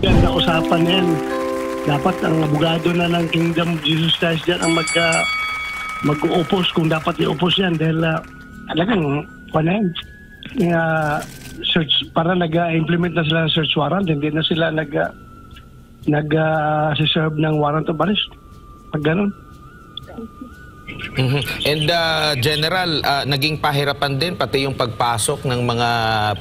Yan na usapan yan. Dapat ang abogado na ng Kingdom of Jesus Christ dyan ang mag-upos kung dapat i-upos yan dahil talagang search, para nag-implement na sila ng search warrant, hindi na sila nag-serve ng warrant of arrest. Pag ganun. And General, naging pahirapan din pati yung pagpasok ng mga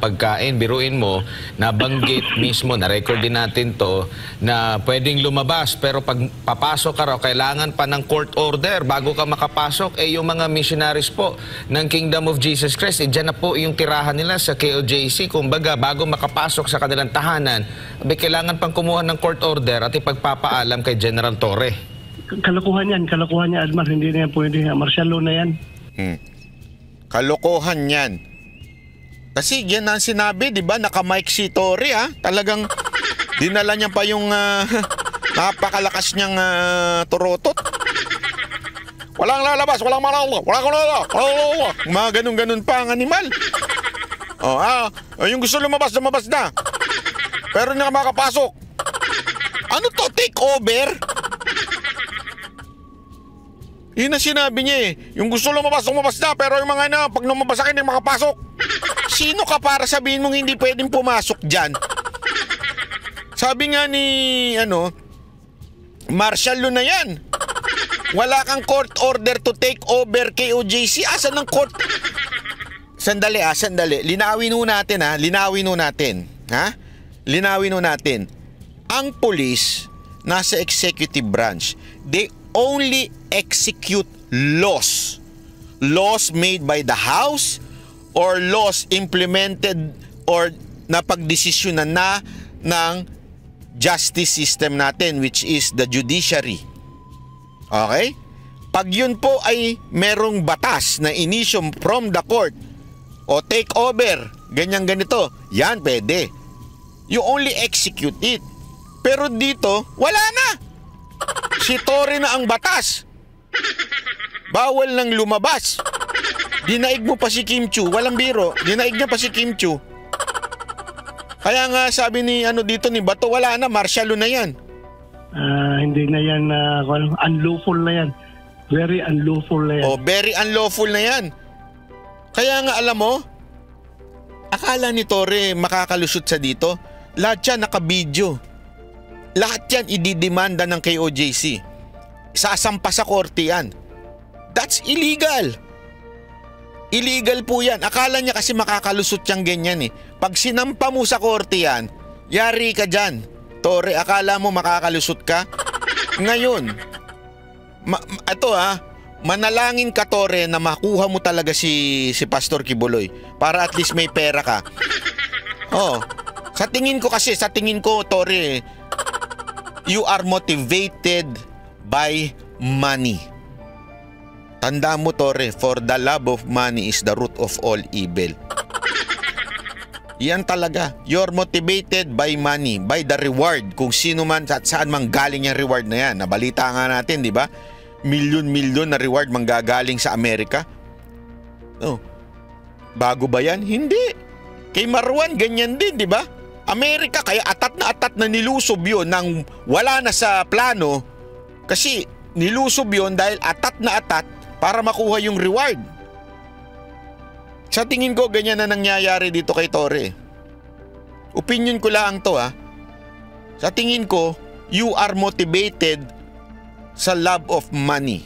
pagkain. Biruin mo, nabanggit mismo, na-record din natin to, na pwedeng lumabas pero pag papasok ka raw, kailangan pa ng court order bago ka makapasok. Yung mga missionaries po ng Kingdom of Jesus Christ, dyan na po yung tirahan nila sa KOJC. Kumbaga, bago makapasok sa kanilang tahanan, kailangan pang kumuha ng court order at ipagpapaalam kay General Torre. Kalokohan yan, Admar. Hindi na yan pwede. Martial law na yan. Kalokohan yan. Kasi yan ang sinabi, di ba? Naka-mic si Torre, ha? Talagang dinala niya pa yung napakalakas niyang turotot. Walang lalabas, walang malala, walang lalabas. Mga ganun-ganun pa ang animal. Yung gusto lumabas na. Pero hindi ka makapasok. Ano to? Take over? Yun ang sinabi niya eh. Yung gusto lumabas na. Pero yung mga pag lumabas sa akin, hindi makapasok. Sino ka para sabihin mong hindi pwedeng pumasok dyan? Sabi nga ni, martial law na yan. Wala kang court order to take over KOJC. Asan ang court? Sandali. Linawin ho natin. Ang police, nasa executive branch. They only execute laws. Laws made by the House or laws implemented or napagdesisyonan na ng justice system natin, which is the judiciary. Okay? Pag yun po ay merong batas na inisyo from the court o take over, ganito, yan pwede. You only execute it. Pero dito, wala na. Si Torre na ang batas. Bawal nang lumabas. Dinaig mo pa si Kim Chiu. Walang biro. Dinaig niya pa si Kim Chiu. Kaya nga sabi ni dito ni Bato, wala na, martial law na yan. Hindi na yan, unlawful na yan. Very unlawful na yan. Very unlawful na yan. Kaya nga alam mo, akala ni Torre makakalusot sa dito. Lahat yan nakabidyo. Lahat yan ididemanda ng KOJC. Sasampa sa korte yan. That's illegal. Illegal po yan. Akala niya kasi makakalusot yung ganyan eh. Pag sinampa mo sa korte yan, yari ka dyan. Torre, akala mo makakalusot ka? Ngayon, manalangin ka, Torre, na makuha mo talaga si Pastor Kibuloy para at least may pera ka. Sa tingin ko, Torre, you are motivated by money. Tanda mo, Torre, for the love of money is the root of all evil. Yan talaga. You're motivated by money, by the reward. Kung sino man, saan mang galing yung reward na yan. Nabalita nga natin, di ba? Milyon-milyon na reward manggagaling sa Amerika. Bago ba yan? Hindi. Kay Marwan, ganyan din, di ba? Amerika, kaya atat na nilusob yun nang wala na sa plano kasi nilusob yun dahil atat na atat para makuha yung reward. Sa tingin ko, ganyan na nangyayari dito kay Torre. Opinion ko lang to Sa tingin ko, you are motivated sa love of money.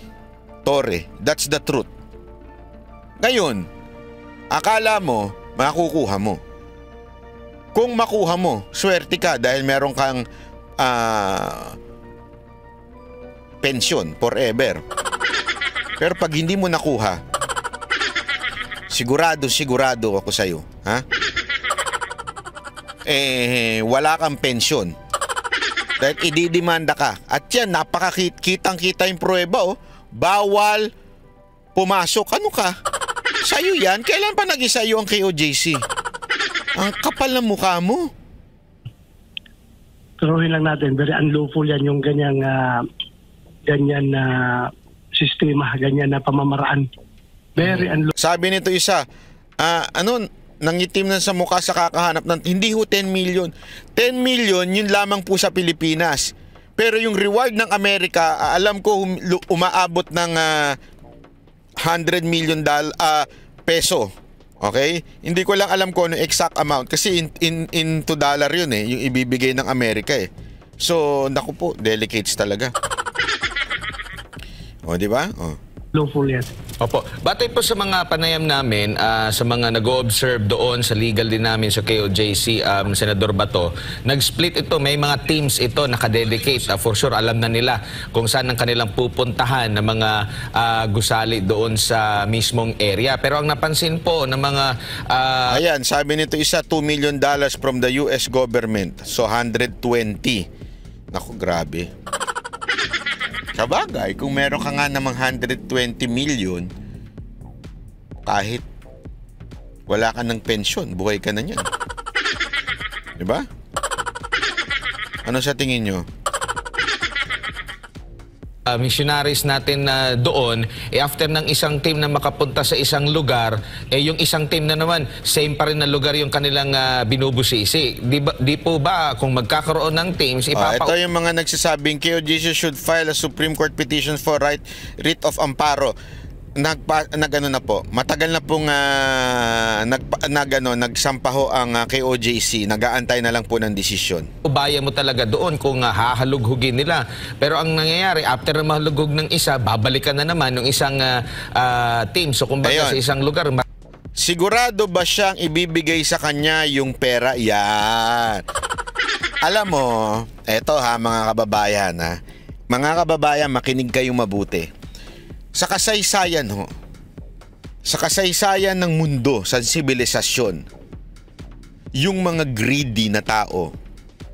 Torre, that's the truth. Ngayon, akala mo, makukuha mo. Kung makuha mo, swerte ka dahil meron kang pensyon forever. Pero pag hindi mo nakuha, sigurado ako sa'yo. Wala kang pensyon. Dahil ididemanda ka. At yan, napakakitang-kita yung pruweba. Bawal pumasok. Ano ka? Sa'yo yan? Kailan pa naging sa'yo ang KOJC? Ang kapal ng mukha mo. Turuhin lang natin, very unlawful yan yung ganyan na sistema, ganyan na pamamaraan. Very unlawful. Sabi nito isa, nangitim na sa mukha sa kakahanap ng, hindi ho 10 million. 10 million, yun lamang po sa Pilipinas. Pero yung reward ng Amerika, alam ko umaabot ng 100 million peso. Okay? Hindi ko lang alam kung ano exact amount kasi into dollar yun yung ibibigay ng Amerika So, naku po, delicates talaga. O, di ba? O. Lawful yan. Opo. Batay po sa mga panayam namin, sa mga nag-o-observe doon sa legal din namin sa KOJC, Senador Bato, nag-split ito. May mga teams ito nakadedicate. For sure, alam na nila kung saan ang kanilang pupuntahan ng mga gusali doon sa mismong area. Pero ang napansin po ng mga... Ayan, sabi nito isa, $2 million from the US government. So, 120. Naku, grabe. Sabagay, kung meron ka nga namang 120 million, kahit wala ka ng pensyon, buhay ka na niyan. Diba? Ano sa tingin nyo? Missionaries natin na doon, after ng isang team na makapunta sa isang lugar, yung isang team na naman, same pa rin na lugar yung kanilang binubusisi. Di po ba, kung magkakaroon ng teams, ito yung mga nagsasabing KOJC should file a Supreme Court petition for writ of amparo. Nagano na po. Matagal na pong nagsampa ho ang KOJC. Nag-aantay na lang po ng desisyon. Ubaya mo talaga doon kung hahalughugin nila. Pero ang nangyayari, after na mahalughog ng isa, babalikan na naman ng isang team. So kumbaga sa isang lugar. Sigurado ba siyang ibibigay sa kanya yung pera? Yan. Alam mo, eto mga kababayan Mga kababayan, makinig kayong mabuti. Sa kasaysayan sa kasaysayan ng mundo, sa sibilisasyon, yung mga greedy na tao,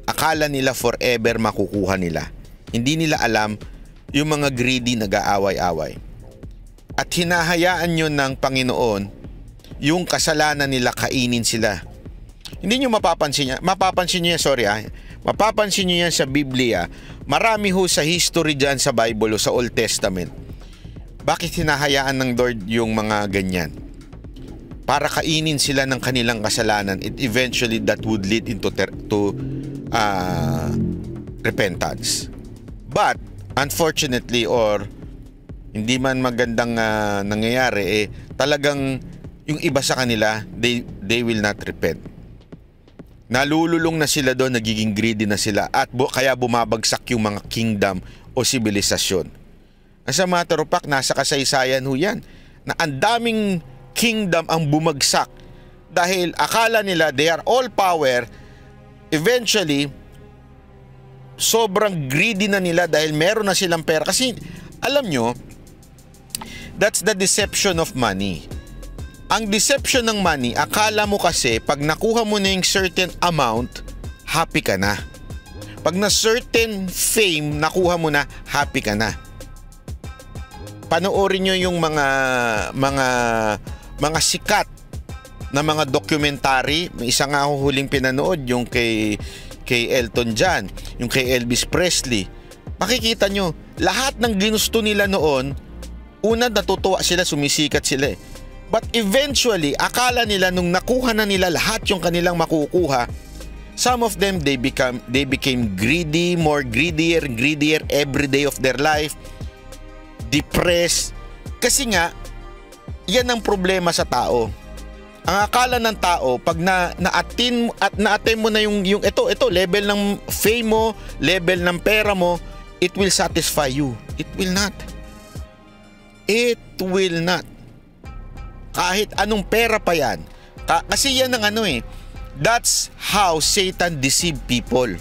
akala nila forever makukuha nila. Hindi nila alam yung mga greedy nag-aaway-away. At hinahayaan yun ng Panginoon, yung kasalanan nila kainin sila. Hindi nyo mapapansin niya, mapapansin niyo yan sa Biblia. Marami ho sa history dyan sa Bible o sa Old Testament. Bakit hinahayaan ng Lord yung mga ganyan? Para kainin sila ng kanilang kasalanan. Eventually that would lead into repentance. But unfortunately, or hindi man magandang nangyayari, talagang yung iba sa kanila, they will not repent. Nalululong na sila doon, nagiging greedy na sila, at kaya bumabagsak yung mga kingdom o sibilisasyon. As a matter of fact, nasa kasaysayan ho yan, na ang daming kingdom ang bumagsak dahil akala nila they are all power. Eventually, sobrang greedy na nila dahil meron na silang pera. Kasi alam nyo, that's the deception of money. Ang deception ng money, akala mo kasi pag nakuha mo na yung certain amount, happy ka na. Pag na certain fame nakuha mo na, happy ka na. Panoorin nyo yung mga sikat na mga documentary. May isa nga ako huling pinanood, yung kay Elton John, yung kay Elvis Presley. Makikita nyo, lahat ng ginusto nila noon, una natutuwa sila, sumisikat sila But eventually, akala nila nung nakuha na nila lahat yung kanilang makukuha, some of them, they became greedy, more greedier every day of their life. Depressed. Kasi nga, yan ang problema sa tao. Ang akala ng tao, pag na-attain mo na yung ito, level ng fame mo, level ng pera mo, it will satisfy you. It will not. It will not. Kahit anong pera pa yan. Kasi yan ang that's how Satan deceive people.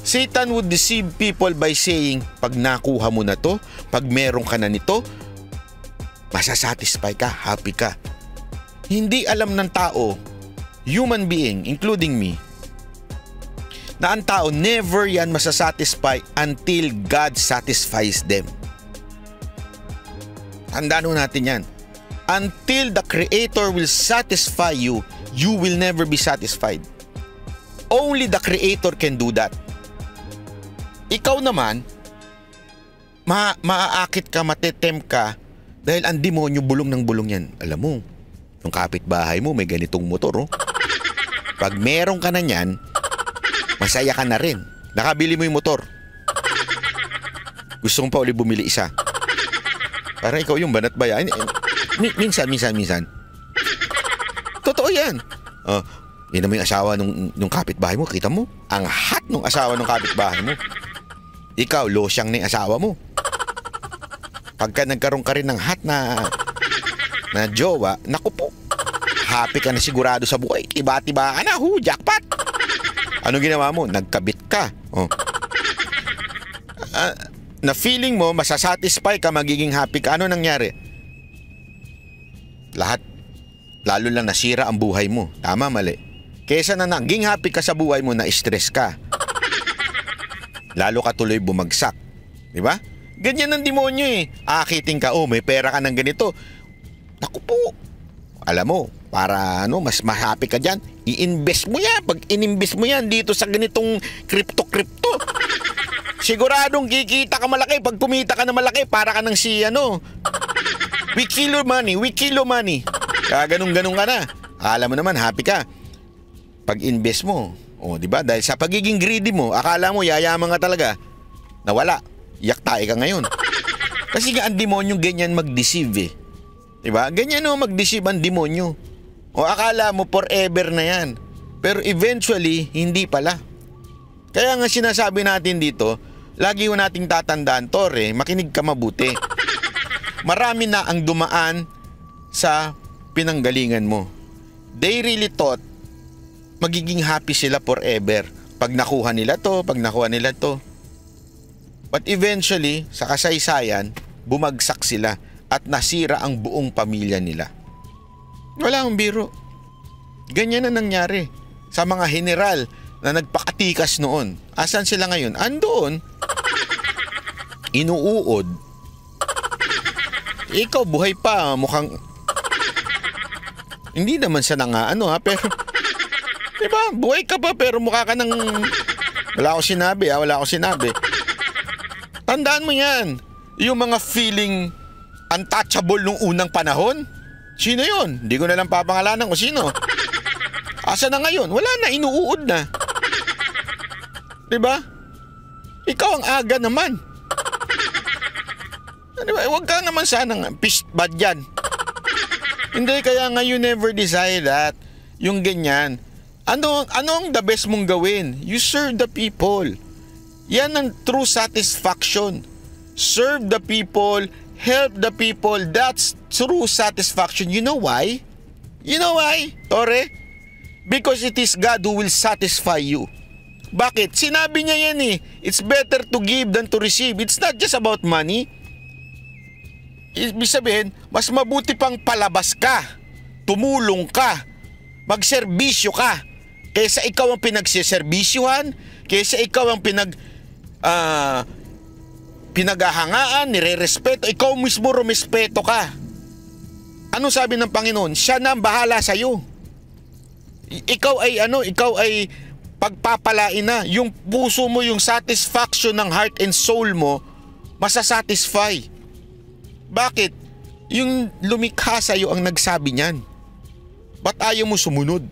Satan would deceive people by saying, pag nakuha mo na to, pag meron ka na nito, masasatisfy ka, happy ka. Hindi alam ng tao, human being, including me, na ang tao never yan masasatisfy until God satisfies them. Tandaan natin yan. Until the Creator will satisfy you, you will never be satisfied. Only the Creator can do that. Ikaw naman, maaakit ka, matetempt ka, dahil ang demonyo bulong ng bulong yan. Alam mo, yung kapitbahay mo may ganitong motor, oh. Pag meron ka na niyan, masaya ka na rin. Nakabili mo yung motor. Gusto mo pa ulit bumili isa. Parang ikaw yung banat ba yan? Minsan. Totoo yan. Yun naman yung asawa nung kapitbahay mo. Kita mo? Ang hot nung asawa nung kapitbahay mo. Ikaw, losyang na yung asawa mo. Pagka nagkaroon ka rin ng hot na jowa, naku po. Happy ka na sigurado sa buhay. Tiba-tiba ka na. Jackpot. Ano ginawa mo? Nagkabit ka. Na feeling mo, masasatisfy ka, magiging happy ka. Ano nangyari? Lahat. Lalo lang nasira ang buhay mo. Tama, mali. Kesa na naging happy ka sa buhay mo, na-stress ka. Lalo ka tuloy bumagsak. Di ba? Ganyan ang demonyo eh. Akiting ka, may pera ka ng ganito. Naku po. Alam mo, para mas happy ka dyan, i-invest mo yan. Pag in-invest mo yan dito sa ganitong crypto, siguradong kikita ka malaki. Pag kumita ka na malaki, para ka ng we kilo money. Kaya ganun ka na. Akala mo naman, happy ka. Pag invest mo, di ba? Dahil sa pagiging greedy mo, akala mo yayaman ka talaga. Nawala. Yaktay ka ngayon. Kasi nga ang demonyong ganyan mag-deceive eh. Diba? Ganyan mag-deceive ang demonyo. O akala mo forever na yan. Pero eventually, hindi pala. Kaya nga sinasabi natin dito, lagi mo nating tatandaan, Tore, makinig ka mabuti. Marami na ang dumaan sa pinanggalingan mo. They really thought magiging happy sila forever. Pag nakuha nila to. But eventually, sa kasaysayan, bumagsak sila at nasira ang buong pamilya nila. Wala akong biro. Ganyan na nangyari sa mga general na nagpakatikas noon. Asan sila ngayon? Andoon. Inuuod. Ikaw buhay pa, mukhang hindi naman siya pero diba, buhay ka pa pero mukha ka ng wala akong sinabi. Tandaan mo yan. Yung mga feeling untouchable nung unang panahon. Sino yun? Hindi ko na lang papangalanan kung sino. Asa na ngayon? Wala na, inuuod na. Diba? Ikaw ang aga naman. Diba? Huwag ka naman sanang pissed bad yan. Hindi, kaya nga you never desire that. Yung ganyan. Ano ang the best mong gawin? You serve the people. Yan ang true satisfaction. Serve the people, help the people. That's true satisfaction. You know why? Tore? Because it is God who will satisfy you. Bakit? Sinabi niya yan eh. It's better to give than to receive. It's not just about money. Ibig sabihin, mas mabuti pang palabas ka, tumulong ka, magserbisyo ka, kaysa ikaw ang pinagsiserbisyuhan, kaysa ikaw ang pinaghahangaan, nire-respeto, ikaw mismo rumespeto ka. Ano sabi ng Panginoon? Siya na ang bahala sa iyo. Ikaw ay pagpapalain na. Yung puso mo, yung satisfaction ng heart and soul mo, masasatisfy. Bakit? Yung lumikha sa iyo ang nagsabi niyan. Ba't ayaw mo sumunod?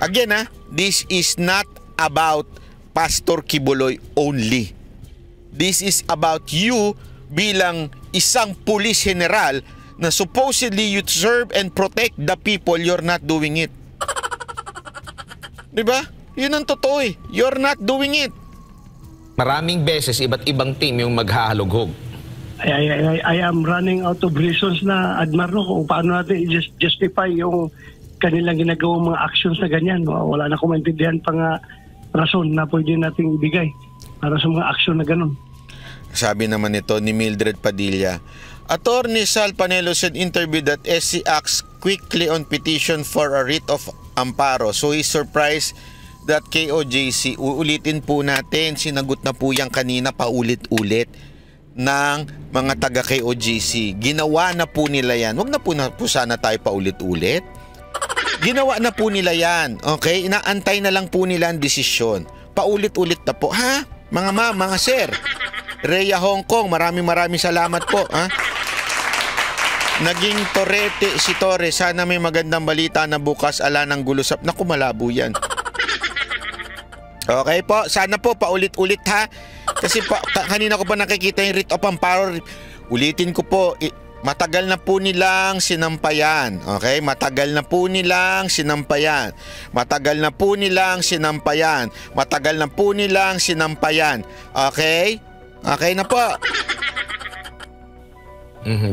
Again this is not about Pastor Kibuloy only. This is about you bilang isang police general na supposedly you serve and protect the people, you're not doing it. Diba? Yun ang totoo eh. You're not doing it. Maraming beses, iba't ibang team yung maghahalughog. I am running out of reasons na, Admarno, kung paano natin justify yung kanilang ginagawang mga actions na ganyan. Wala na akong maintindihan pa nga rason na pwede nating ibigay para sa mga action na ganun. Sabi naman nito ni Mildred Padilla, Attorney Sal Panelo said interview that SC acts quickly on petition for a writ of amparo. So he's surprised that KOJC, uulitin po natin, sinagot na po yan kanina paulit-ulit ng mga taga KOJC. Ginawa na po nila yan. Huwag na po sana tayo paulit-ulit. Ginawa na po nila yan. Okay? Inaantay na lang po nila ang desisyon. Paulit-ulit na po. Ha? Mga ma'am, mga sir. Rhea Hong Kong, maraming salamat po. Ha? Naging torete si Torre. Sana may magandang balita na bukas. Ala ng gulusap. Naku, malabo yan. Okay po. Sana po paulit-ulit ha. Kasi kanina ko pa nakikita yung writ of amparo. Ulitin ko po. Matagal na po nilang sinampayan. Okay? Matagal na po nilang sinampayan. Matagal na po nilang sinampayan. Matagal na po nilang sinampayan. Okay? Okay na po.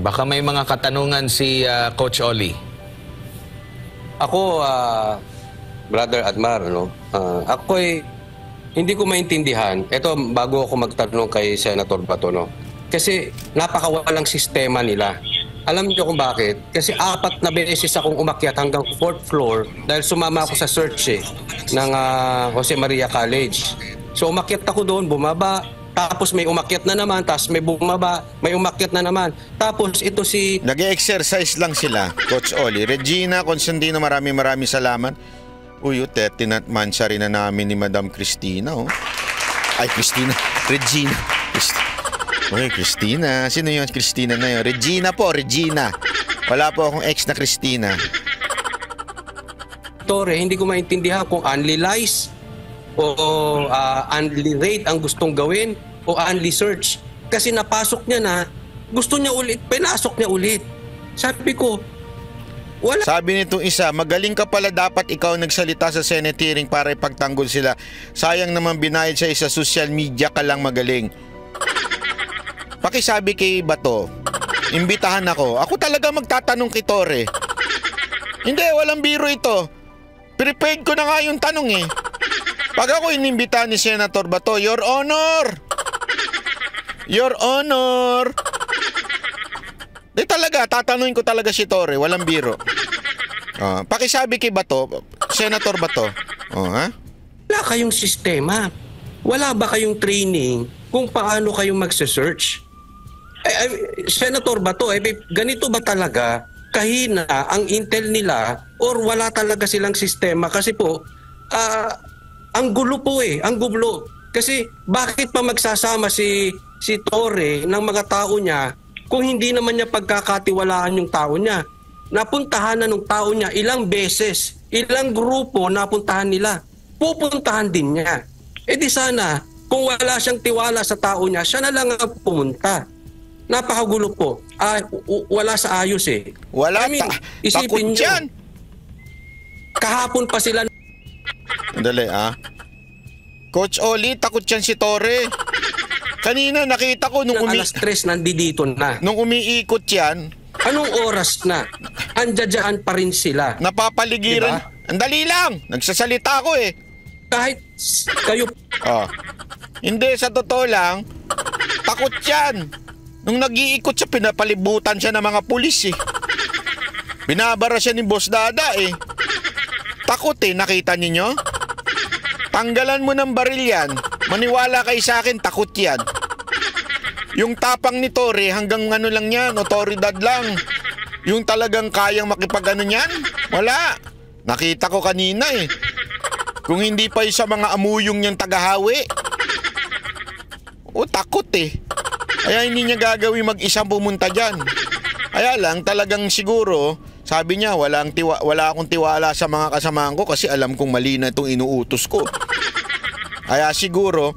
Baka may mga katanungan si Coach Oli. Ako, Brother Admar, ako'y hindi ko maintindihan. Ito, bago ako magtanong kay Senator Bato, kasi napakawalang sistema nila. Alam niyo kung bakit? Kasi 4 na beses akong umakyat hanggang 4th floor dahil sumama ako sa search ng Jose Maria College. So umakyat ako doon, bumaba, tapos may umakyat na naman, tapos may bumaba, may umakyat na naman. Tapos ito si... Nag-exercise lang sila, Coach Oli. Regina Constantino, maraming salamat. Uy, 30th mansari na namin ni Madam Cristina. Ay, Cristina. Regina. Uy, Cristina. Sino yung Cristina na yun? Regina po, Regina. Wala po akong ex na Cristina. Torre, hindi ko maintindihan kung only lies o only raid ang gustong gawin o only search. Kasi napasok niya na, gusto niya ulit, pinasok niya ulit. Sabi ko, wala. Sabi nitong isa, magaling ka pala, dapat ikaw nagsalita sa Senate hearing para ipagtanggol sila. Sayang naman binayad siya sa social media ka lang magaling. Pakisabi kay Bato, imbitahan ako. Ako talaga magtatanong kay Torre. Hindi, walang biro ito. Prepared ko na nga yung tanong Pag ako inimbitahan ni Senator Bato, Your Honor! Your Honor! Di talaga, tatanungin ko talaga si Torre, walang biro. Pakisabi kay Bato, Senator Bato. Ha? Wala kayong sistema. Wala ba kayong training kung paano kayong magse-search? Senator Bato, ganito ba talaga kahina ang intel nila or wala talaga silang sistema? Kasi po, ang gulo po ang gulo. Kasi bakit pa magsasama si Torre ng mga tao niya kung hindi naman niya pagkakatiwalaan yung tao niya? Napuntahan na ng tao niya ilang beses, ilang grupo napuntahan nila. Pupuntahan din niya. Di sana, kung wala siyang tiwala sa tao niya, siya na lang ang pumunta. Napakagulo po. Wala sa ayos Wala, isipin niyo. Kahapon pa sila. Dali Coach Oli, takot yan si Torre. Kanina nakita ko nung alas 3 nandito na. Nung umiikot yan. Anong oras na? Andiyan pa rin sila. Napapaligiran. Diba? Andali lang. Nagsasalita ako Kahit kayo... Hindi, sa totoo lang, takot yan. Nung nag-iikot siya, pinapalibutan siya ng mga pulis Binabara siya ni Boss Dada Takot nakita ninyo? Tanggalan mo ng baril yan. Maniwala kayo sa akin, takot yan. Yung tapang ni Torre, hanggang lang yan, otoridad lang. Yung talagang kayang makipag niyan, wala. Nakita ko kanina Kung hindi pa sa mga amuyong niyang tagahawi. Takot Kaya hindi niya gagawin mag-isang pumunta dyan. Kaya lang talagang siguro, sabi niya wala akong tiwala sa mga kasamahan ko kasi alam kong mali na itong inuutos ko. Kaya siguro,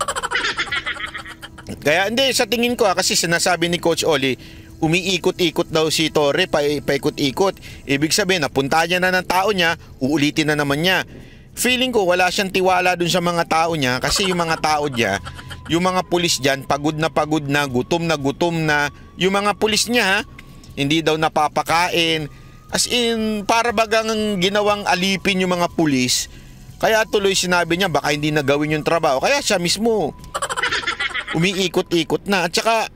kaya hindi, sa tingin ko kasi sinasabi ni Coach Oli, umiikot-ikot daw si Torre, paikot-ikot. Ibig sabihin, napunta niya na ng tao niya, uulitin na naman niya. Feeling ko wala siyang tiwala dun sa mga tao niya kasi yung mga tao niya, yung mga pulis dyan, pagod na, gutom na. Yung mga pulis niya, hindi daw napapakain. As in, para bagang ginawang alipin yung mga pulis. Kaya tuloy sinabi niya, baka hindi na gawin yung trabaho. Kaya siya mismo, umiikot-ikot na. At saka,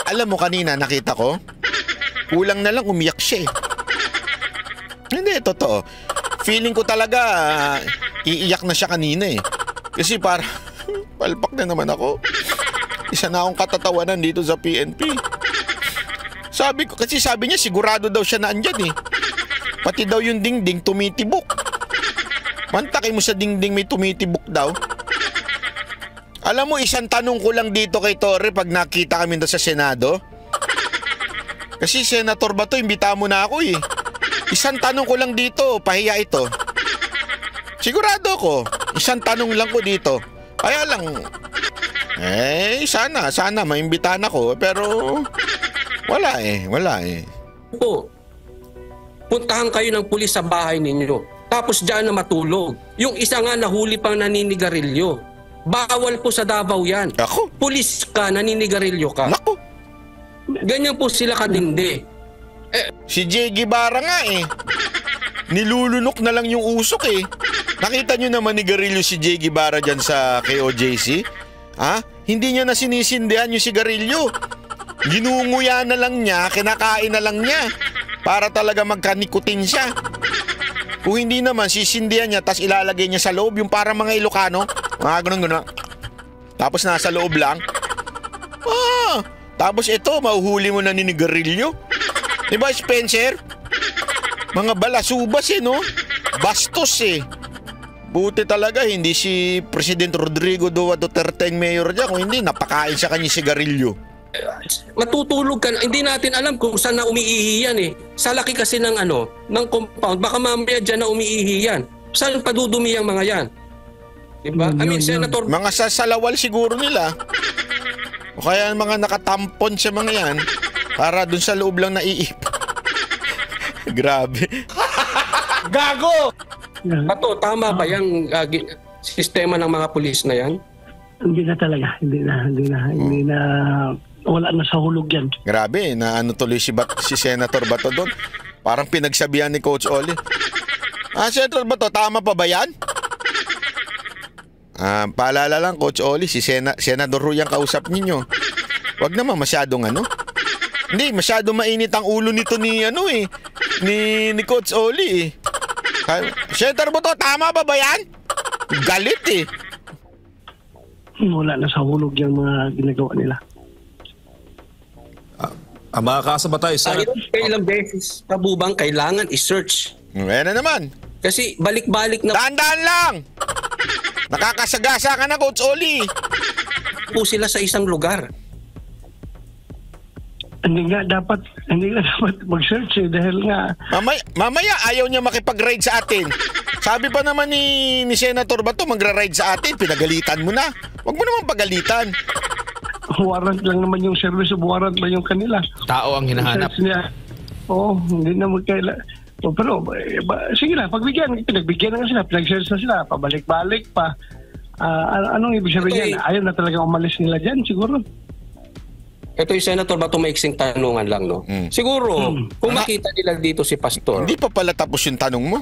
alam mo kanina, nakita ko, kulang na lang umiyak siya Hindi, totoo. Feeling ko talaga, iiyak na siya kanina Kasi palpak na naman ako. Isa na akong katatawanan dito sa PNP. Sabi niya sigurado daw siya na andyan Pati daw yung dingding tumitibok. Mantakay mo sa dingding may tumitibok daw. Alam mo, isang tanong ko lang dito kay Torre pag nakita kami doon sa Senado. Kasi Senator Bato, imbita mo na ako eh. Isang tanong ko lang dito, pahiya ito. Sigurado ko, isang tanong lang ko dito. Kaya lang, sana maimbitahan ako. Pero wala eh. Po, puntahan kayo ng pulis sa bahay ninyo. Tapos diyan na matulog. Yung isa nga nahuli pang naninigarilyo. Bawal po sa Davao yan. Ako? Pulis ka, naninigarilyo ka. Naku, Ganyan po sila kadindi. si Jay Guevara nga eh. Nilulunok na lang yung usok eh. Nakita nyo naman ni Garillo si Jay Guevara dyan sa KOJC? Ha? Hindi niya na sinisindihan yung sigarilyo. Ginunguya na lang niya, kinakain na lang niya. Para talaga magkanikutin siya. Kung hindi naman, sisindihan niya tapos ilalagay niya sa loob yung parang mga Ilocano. Mga ganun. Tapos nasa loob lang. Tapos ito, mahuhuli mo na ni Garillo. Diba, Spencer? Mga balasubas eh, no? Bastos eh. Buti talaga, hindi si President Rodrigo Duterte ang mayor dyan. Kung hindi, napakain sa kanya sigarilyo. Matutulog ka na. Hindi natin alam kung saan na umiihi yan eh. Sa laki kasi ng ng compound, baka mamaya dyan na umiihi yan. Saan padudumi ang mga yan? Diba? I mean, Senator... Mga sasalawal siguro nila. O kaya mga nakatampon sa mga yan para dun sa loob lang naiip. Grabe. Gago! Pato, tama ba yung sistema ng mga pulis na yan? Hindi na talaga. Hindi na. Wala na sa hulog yan. Grabe, na ano tuloy si Senator Bato doon. Parang pinagsabihan ni Coach Oli. Senator Bato, tama pa ba yan? Paalala lang, Coach Oli, si Senador Ru yung kausap ninyo. Wag naman masyadong Hindi, masyadong mainit ang ulo nito ni ni Coach Oli eh. Senator Bato, tama ba yan? Galit eh. Wala na sa hulog yung mga ginagawa nila. Ang mga kaso ba tayo? Kailang beses pa bubang kailangan i-search? Ayan na naman. Kasi balik-balik na Daan-daan lang! Nakakasagasa ka na, Coach Oli. po sila sa isang lugar. Hindi nga dapat mag-search eh, dahil nga Mamaya ayaw niya makipag-ride sa atin. Sabi pa naman ni Senator Bato, magra-ride sa atin. Pinagalitan mo na. Huwag mo naman pagalitan. warrant lang naman yung service of warrant lang yung kanila. Tao ang hinahanap. Search niya. Oo, hindi na pero sige na, pinagbigyan na sila, pinag-search na sila, pabalik-balik pa. Anong ibig sabihin niyan? Ayaw na talaga umalis nila dyan, siguro. Ito yung Senator Bato, maiksing tanungan lang, no? Siguro, kung makita nila dito si Pastor... Hindi pa pala tapos yung tanong mo.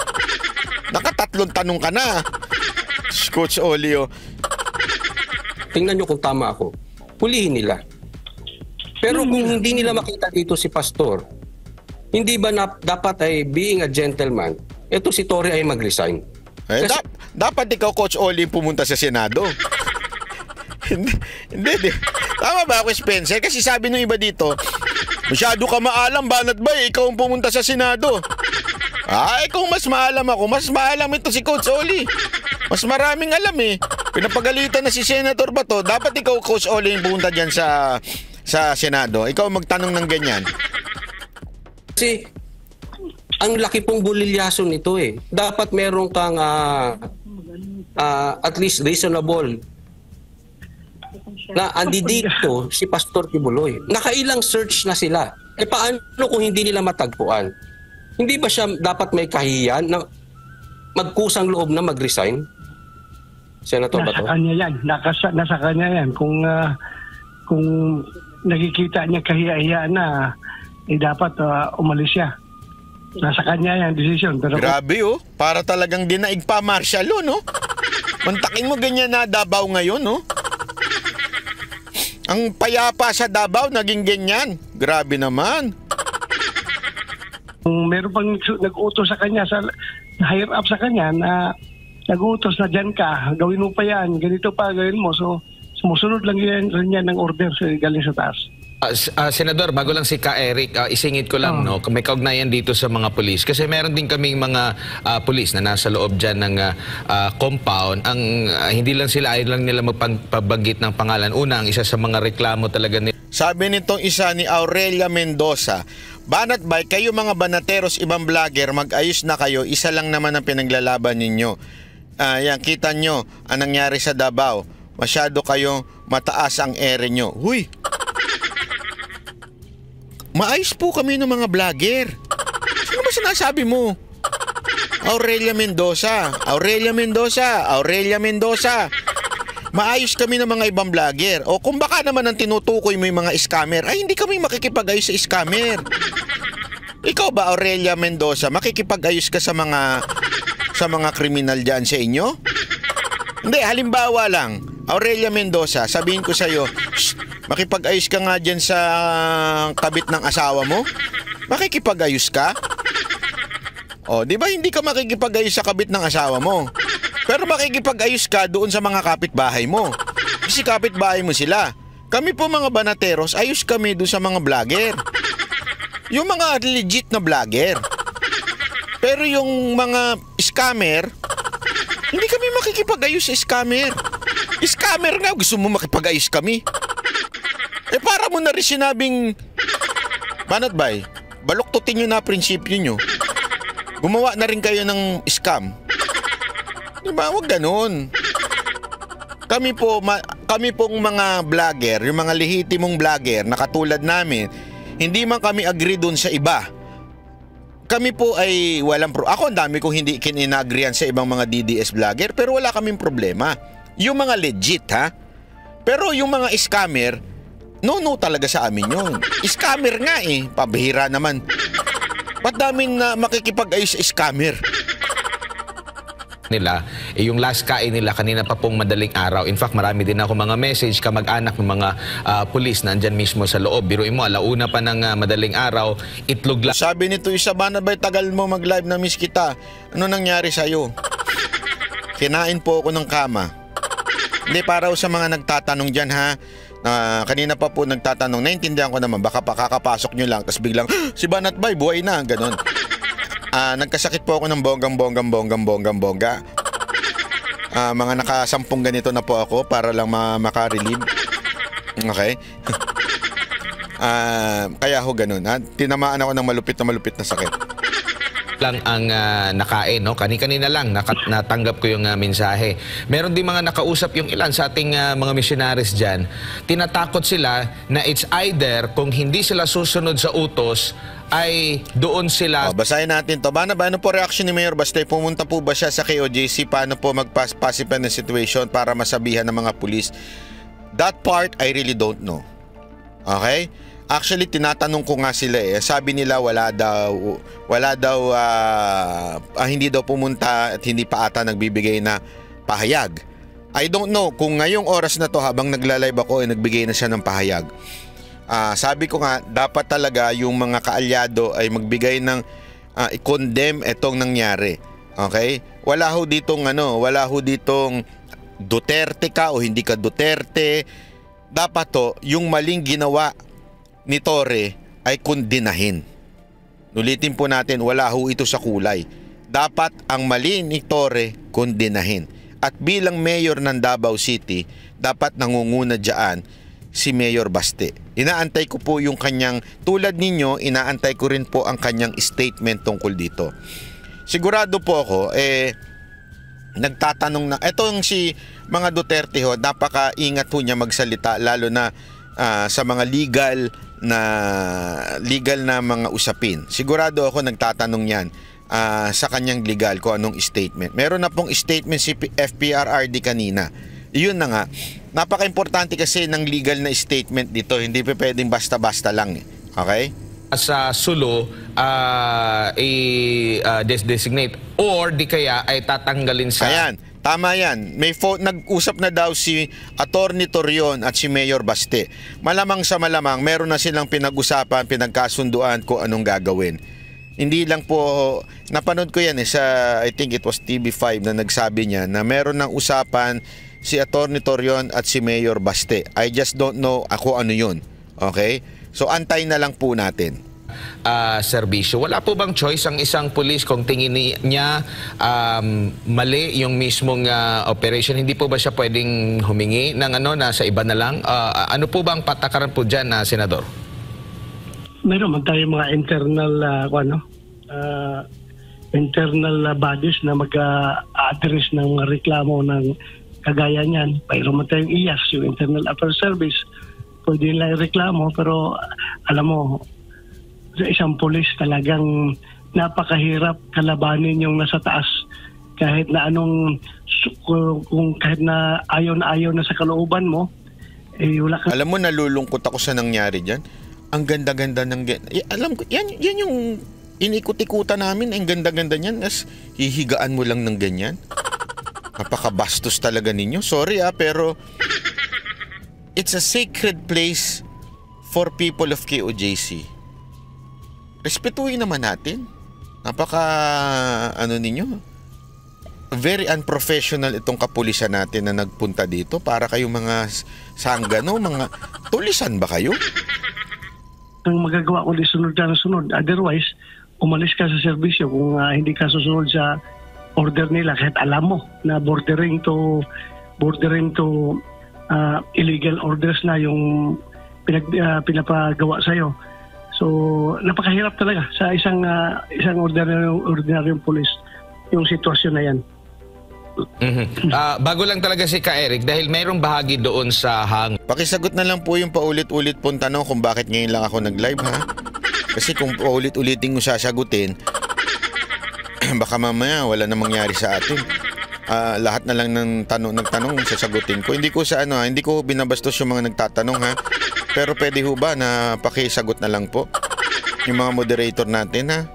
Nakatatlong tanong ka na. Coach Olio. Tingnan nyo kung tama ako. Pulihin nila. Pero kung hindi nila makita dito si Pastor, hindi ba dapat ay being a gentleman, ito si Torre ay mag-resign? Dapat ikaw, Coach Oli, pumunta sa Senado. Hindi. Tama ba ako, Spencer? Kasi sabi nung iba dito, masyado ka maalam, banat ba? Ikaw ang pumunta sa Senado. Kung mas maalam ako, mas maalam ito si Coach Oli. Mas maraming alam eh. Pinapagalitan na si Senator Bato. Dapat ikaw, Coach Oli, yung pumunta dyan sa Senado. Ikaw magtanong ng ganyan. Kasi ang laki pong bulilyaso nito eh. Dapat meron kang at least reasonable na andi dito si Pastor Kibuloy. Nakailang search na sila. Paano kung hindi nila matagpuan? Hindi ba siya dapat may kahiyan na magkusang loob na mag-resign? Senator Bato? Nasa kanya yan. Nasa kanya yan. Kung nakikita niya kahiya-hiya na dapat umalis siya. Nasa kanya yan decision. Pero grabe para talagang dinaig pa martial law, no? Mantakin mo ganyan na Davao ngayon, no? Ang payapa sa Davao naging ganyan. Grabe naman. Kung meron pang nag-utos sa kanya, higher up sa kanya na nag-utos na dyan ka, gawin mo pa yan, ganito pa, gawin mo. So, sumusunod lang yan ng order galing sa taas. Senador, bago lang si Eric, isingit ko lang, no, may kaugnayan dito sa mga pulis. Kasi meron din kaming mga pulis na nasa loob dyan ng compound. Hindi lang sila, ayaw lang nila magpabanggit ng pangalan. Una, ang isa sa mga reklamo talaga nila Sabi nitong isa ni Aurelia Mendoza, Banat Bay, kayo mga banateros, ibang vlogger, mag-ayos na kayo. Isa lang naman ang pinaglalaban ninyo. Yan, kita nyo ang nangyari sa Davao. Masyado kayong mataas ang ere nyo. Huy! Maayos po kami ng mga vlogger. Sino ba sinasabi mo? Aurelia Mendoza. Aurelia Mendoza. Aurelia Mendoza. Maayos kami ng mga ibang vlogger. O kung baka naman ang tinutukoy mo yung mga scammer, ay hindi kami makikipag-ayos sa scammer. Ikaw ba, Aurelia Mendoza, makikipag-ayos ka sa mga kriminal dyan sa inyo? Hindi, halimbawa lang, Aurelia Mendoza, sabihin ko sa'yo, makipag-ayos ka nga dyan sa kabit ng asawa mo? Makikipag-ayos ka? O, di ba hindi ka makikipag-ayos sa kabit ng asawa mo? Pero makikipag-ayos ka doon sa mga kapitbahay mo. Kasi kapitbahay mo sila. Kami po mga banateros, ayos kami doon sa mga vlogger. Yung mga legit na vlogger. Pero yung mga scammer, hindi kami makikipag-ayos sa scammer. Scammer nga, gusto mo makipag-ayos kami? Para mo na rin sinabing, Banat Bay, baluktutin nyo na prinsipyo nyo. Gumawa na rin kayo ng scam. Diba? Huwag ganun. Kami pong mga vlogger, yung mga lehitimong vlogger na katulad namin, hindi man kami agree dun sa iba. Kami po ay walang ako ang dami kong hindi kinagreean sa ibang mga DDS vlogger, pero wala kaming problema. Yung mga legit, ha? Pero yung mga scammer, no talaga sa amin yun. Scammer nga pabihira naman. Ba't namin na makikipag-ayos sa scammer? Nila, yung last kain nila kanina pa pong madaling araw. In fact, marami din ako mga message, kamag-anak ng mga pulis na andyan mismo sa loob. Biruin mo, alauna pa ng madaling araw, itlog lang. Sabi nito isa, Banat Bay, tagal mo mag-live, na miss kita. Ano nangyari sa'yo? Kinain po ako ng kama. Hindi, para sa mga nagtatanong dyan, ha? Kanina pa po nagtatanong, naintindihan ko naman, baka pakakapasok nyo lang, tapos biglang, si Banat Bay, buhay na, ganon. Nagkasakit po ako ng bonggang. Mga nakasampung ganito na po ako para lang makarelieve. Okay? Kaya ho ganun. Tinamaan ako ng malupit na sakit. Lang ang nakain, no? Kanina lang natanggap ko yung mensahe. Meron din mga nakausap yung ilan sa ating mga missionaries dyan. Tinatakot sila na it's either kung hindi sila susunod sa utos ay doon sila. Basahin natin to. Paano po reaction ni Mayor Baste? Pumunta po ba siya sa KOJC? Paano po magpasipin ng situation para masabihan ng mga pulis? That part I really don't know. Okay? Actually, tinatanong ko nga sila Sabi nila hindi daw pumunta at hindi pa ata nagbibigay na pahayag. I don't know kung ngayong oras na to habang nagla-live ako nagbigay na siya ng pahayag. Sabi ko nga, dapat talaga yung mga kaalyado ay magbigay ng i-condemn itong nangyari. Okay? Wala ho ditong Duterte ka o hindi ka Duterte. Dapat to, yung maling ginawa ni Torre ay kondinahin. Ulitin po natin, wala ho ito sa kulay. Dapat ang mali ni Torre kondinahin. At bilang mayor ng Davao City, dapat nangunguna dyan si Mayor Baste. Inaantay ko po yung kanyang, tulad ninyo, inaantay ko rin po ang kanyang statement tungkol dito. Sigurado po ako, nagtatanong na, etong si mga Duterte ho, napaka-ingat po niya magsalita, lalo na sa mga legal na mga usapin. Sigurado ako nagtatanong yan sa kanyang legal kung anong statement. Meron na pong statement si FPRRD kanina. Yun na nga. Napaka-importante kasi ng legal na statement dito. Hindi pa pwedeng basta-basta lang. Okay? Sa Sulu, designate or di kaya ay tatanggalin sa... Ayan. Tama yan. Nag-usap na daw si Atty. Torion at si Mayor Baste. Malamang sa malamang, meron na silang pinag-usapan, pinagkasunduan kung anong gagawin. Hindi lang po, napanood ko yan sa, I think it was TV5 na nagsabi niya na meron ng usapan si Atty. Torion at si Mayor Baste. I just don't know ako ano yun. Okay? So antay na lang po natin. serbisyo. Wala po bang choice ang isang pulis kung tingin niya mali yung mismong operation? Hindi po ba siya pwedeng humingi ng na sa iba na lang? Ano po bang patakaran po dyan, Senador? Meron man tayong mga internal bodies na mag-address ng reklamo ng kagaya niyan. Mayroon man tayong IAS, yung Internal Affairs Service. Pwede nila reklamo, pero alam mo, sa isang pulis talagang napakahirap kalabanin yung nasa taas. Kahit na kahit na ayaw na sa kalooban mo, wala ka. Alam mo, nalulungkot ako sa nangyari dyan. Ang ganda-ganda ng... alam ko, yan yung inikot-ikutan namin. Ang ganda-ganda niyan. As hihigaan mo lang ng ganyan. Napakabastos talaga ninyo. Sorry pero it's a sacred place for people of KOJC. Respetuhin naman natin. Ninyo. Very unprofessional itong kapulisan natin na nagpunta dito para kayong mga sanggano, mga tulisan ba kayo? Ang magagawa ko, sunod ka na sunod. Otherwise, umalis ka sa serbisyo kung hindi ka susunod sa order nila, kahit alam mo na bordering to illegal orders na yung pinapagawa sa'yo. So, napakahirap talaga sa isang ordinaryong pulis yung sitwasyon na yan. Bago lang talaga si Ka-Eric dahil mayroong bahagi doon sa Pakisagot na lang po yung paulit-ulit pong tanong kung bakit ngayon lang ako nag-live, ha? Kasi kung paulit-ulitin mo sasagutin, baka mamaya wala na mangyari sa atin. Lahat na lang ng nagtanong sasagutin ko. Hindi ko binabastos yung mga nagtatanong, ha? Pero pwede ho ba na pakisagot na lang po yung mga moderator natin, ha?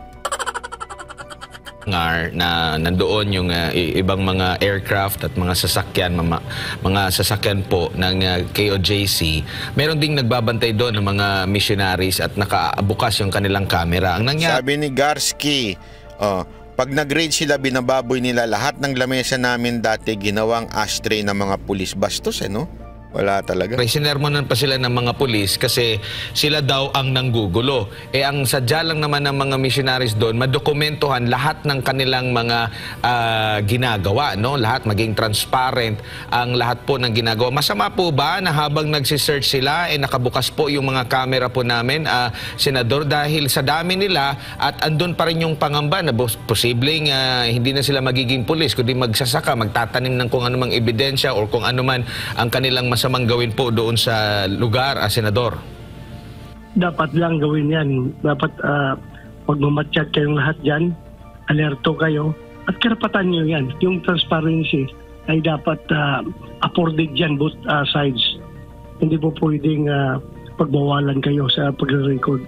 Na nandoon yung ibang mga aircraft at mga sasakyan po ng KOJC. Meron ding nagbabantay doon ng mga missionaries at nakabukas yung kanilang camera. Ang nangyari, sabi ni Garsky, pag nag-raid sila, binababoy nila lahat ng lamesa namin dati ginawang ashtray ng mga pulis. Bastos, no? Wala talaga. Sinermonan pa sila ng mga pulis kasi sila daw ang nanggugulo. Ang sadya lang naman ng mga missionaries doon, madokumentuhan lahat ng kanilang mga ginagawa, no? Lahat maging transparent ang lahat po ng ginagawa. Masama po ba na habang nagsisearch sila, nakabukas po yung mga camera po namin, Senador, dahil sa dami nila at andun pa rin yung pangamba na posibleng hindi na sila magiging pulis, kundi magsasaka, magtatanim ng kung anumang ebidensya or kung anuman ang kanilang masamang gawin po doon sa lugar, Senador? Dapat lang gawin yan. Dapat magmamatsyag kayong lahat dyan, alerto kayo, at karapatan nyo yan. Yung transparency ay dapat afforded dyan, both sides. Hindi po pwedeng pagbawalan kayo sa pagre-record.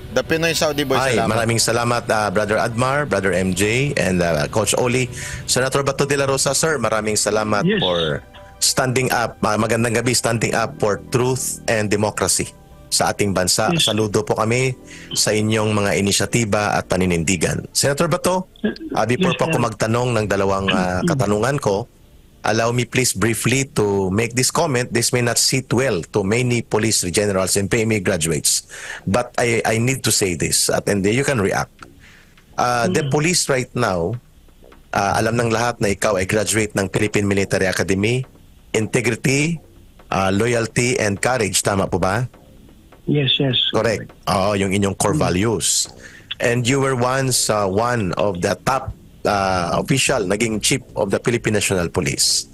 The Pinoy Saudi Boys. Hi, maraming salamat Brother Admar, Brother MJ, and Coach Oli. Senator Bato de la Rosa, sir, maraming salamat for standing up. Magandang gabi, standing up for truth and democracy sa ating bansa. Saludo po kami sa inyong mga inisyatiba at paninindigan. Senator Bato, before po ako magtanong ng dalawang katanungan ko, allow me please briefly to make this comment. This may not sit well to many police generals and PMA graduates, but I need to say this, and you can react. The police right now, alam ng lahat na ikaw ay graduate ng Philippine Military Academy. Integrity, loyalty, and courage. Tama po ba? Yes. Correct. Yung inyong core values. And you were once one of the top official, naging chief of the Philippine National Police.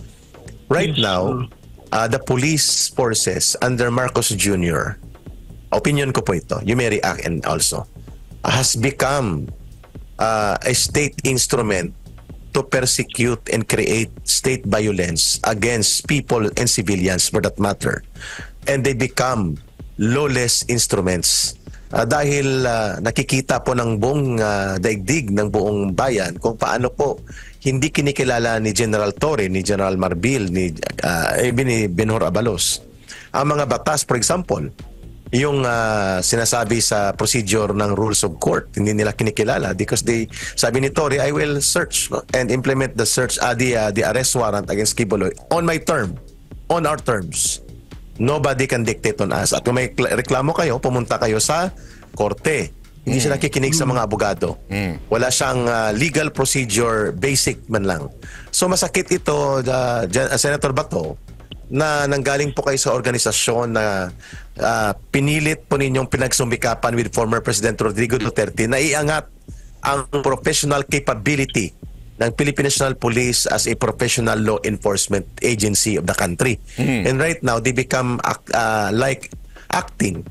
Right now, the police forces under Marcos Jr., opinion ko po ito, you may react and also, has become a state instrument to persecute and create state violence against people and civilians for that matter. And they become lawless instruments. Dahil nakikita po ng buong daigdig ng buong bayan kung paano po hindi kinikilala ni General Torre, ni General Marbil, ni Benhur Abalos ang mga batas. For example, yung sinasabi sa procedure ng rules of court, hindi nila kinikilala because sabi ni Torre, I will search and implement the search, the arrest warrant against Quiboloy on my term, on our terms. Nobody can dictate on us. At kung may reklamo kayo, pumunta kayo sa korte. Hindi siya nakikinig sa mga abogado. Wala siyang legal procedure, basic man lang. So masakit ito, Senator Bato, na nanggaling po kayo sa organisasyon na pinilit po ninyong pinagsumikapan with former President Rodrigo Duterte na iangat ang professional capability ng Philippine National Police as a professional law enforcement agency of the country. And right now, they become like acting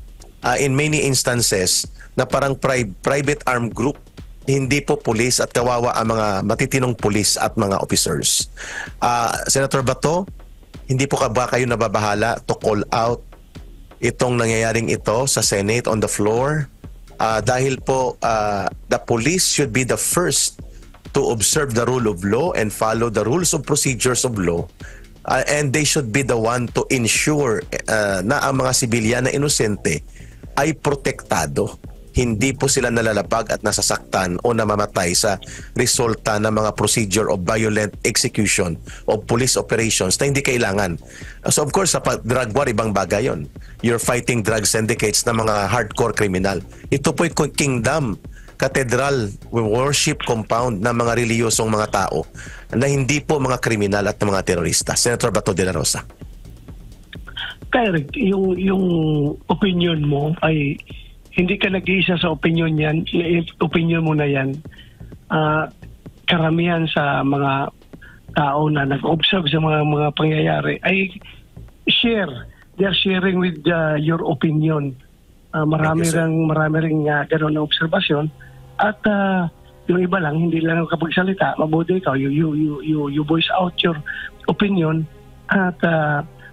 in many instances na parang private armed group, hindi po police at kawawa ang mga matitinong police at mga officers. Senator Bato, hindi po ba kayo nababahala to call out itong nangyayaring ito sa Senate on the floor? Dahil po the police should be the first to observe the rule of law and follow the rules of procedures of law. And they should be the one to ensure na ang mga sibilyan na inosente ay protektado. Hindi po sila nalalapag at nasasaktan o namamatay sa resulta ng mga procedure of violent execution of police operations na hindi kailangan. So of course, sa drug war, ibang bagay yun. You're fighting drug syndicates na mga hardcore criminal. Ito po'y kingdom, cathedral, worship compound ng mga reliyosong mga tao na hindi po mga kriminal at mga terorista. Senator Bato de la Rosa. Kaya yung opinion mo ay hindi ka nag-iisa sa opinion yan, opinion mo na yan. Karamihan sa mga tao na nag-observe sa mga pangyayari ay they're sharing with your opinion. Marami ring gano'n na obserbasyon at yung iba lang hindi lang kapagsalita. Mabuti ikaw you voice out your opinion at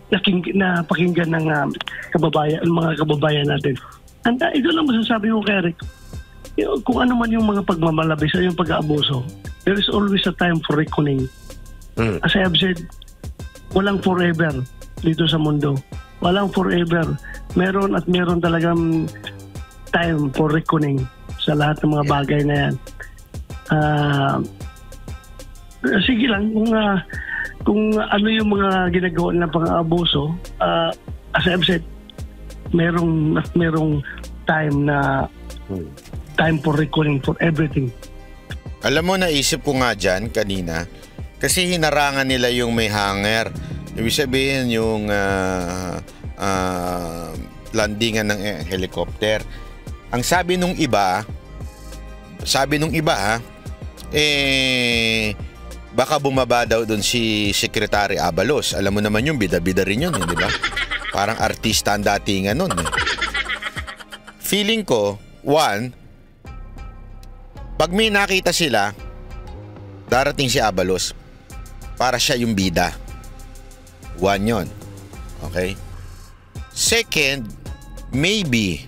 napakinggan ng mga kababayan natin. And ito lang masasabi ko kay Rick, kung ano man yung mga pagmamalabis o yung pag-aabuso, there is always a time for reckoning. As I have said, walang forever dito sa mundo. Walang forever. Meron talagang time for reckoning sa lahat ng mga bagay na yan. Sige lang, kung ano yung mga ginagawa ng pang-aabuso, as I have said, merong time for reckoning for everything. Alam mo, naisip ko nga dyan kanina, kasi hinarangan nila yung may hanger. Ibig sabihin yung landingan ng helicopter. Ang sabi nung iba baka bumaba daw doon si Secretary Abalos. Alam mo naman yung bida-bida rin yun, di ba? Parang artista ang datingan nun. Feeling ko, pag may nakita sila, darating si Abalos para siya yung bida. Yon. Okay? Second, maybe,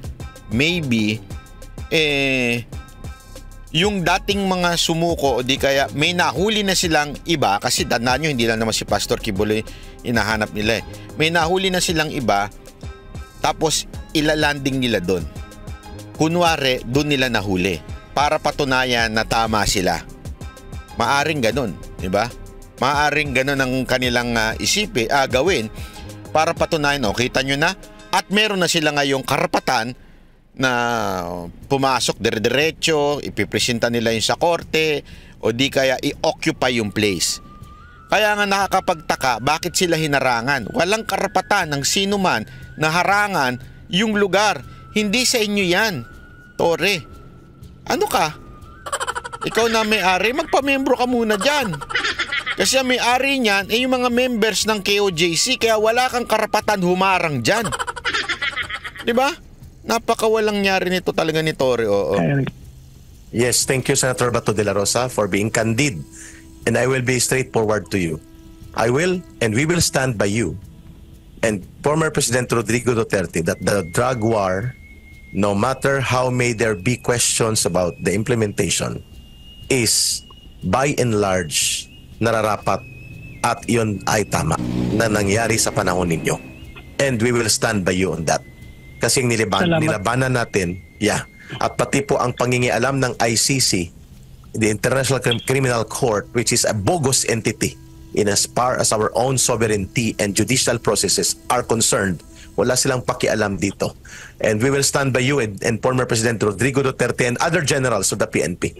yung dating mga sumuko o di kaya may nahuli na silang iba, kasi tandaan nyo, hindi lang naman si Pastor Kibuloy hinahanap nila eh. May nahuli na silang iba, tapos ilalanding nila doon. Kunwari, doon nila nahuli para patunayan na tama sila. Maaring ganun, di ba? Maaring ganun ang kanilang gawin para patunayan, kita nyo na, at meron na sila ngayong karapatan na pumasok dire-diretso, ipipresenta nila yung sa korte, o di kaya i-occupy yung place. Kaya nga nakakapagtaka, bakit sila hinarangan? Walang karapatan ng sino man na harangan yung lugar. Hindi sa inyo yan, Tore. Ano ka? Ikaw na may-ari, magpamembro ka muna dyan. Kasi ang may-ari niyan ay yung mga members ng KOJC, kaya wala kang karapatan humarang dyan. Diba? Napakawalang nyari nito talaga ni Tore. Yes, thank you, Senator Bato de la Rosa, for being candid. And I will be straightforward to you. I will, and we will stand by you and former President Rodrigo Duterte that the drug war, no matter how may there be questions about the implementation, is by and large nararapat at yun ay tama na nangyari sa panahon ninyo. And we will stand by you on that. Kasi nilabanan natin, at pati po ang pangingialam ng ICC, the International Criminal Court, which is a bogus entity in as far as our own sovereignty and judicial processes are concerned, Wala silang pakialam dito. And we will stand by you and former President Rodrigo Duterte and other generals of the PNP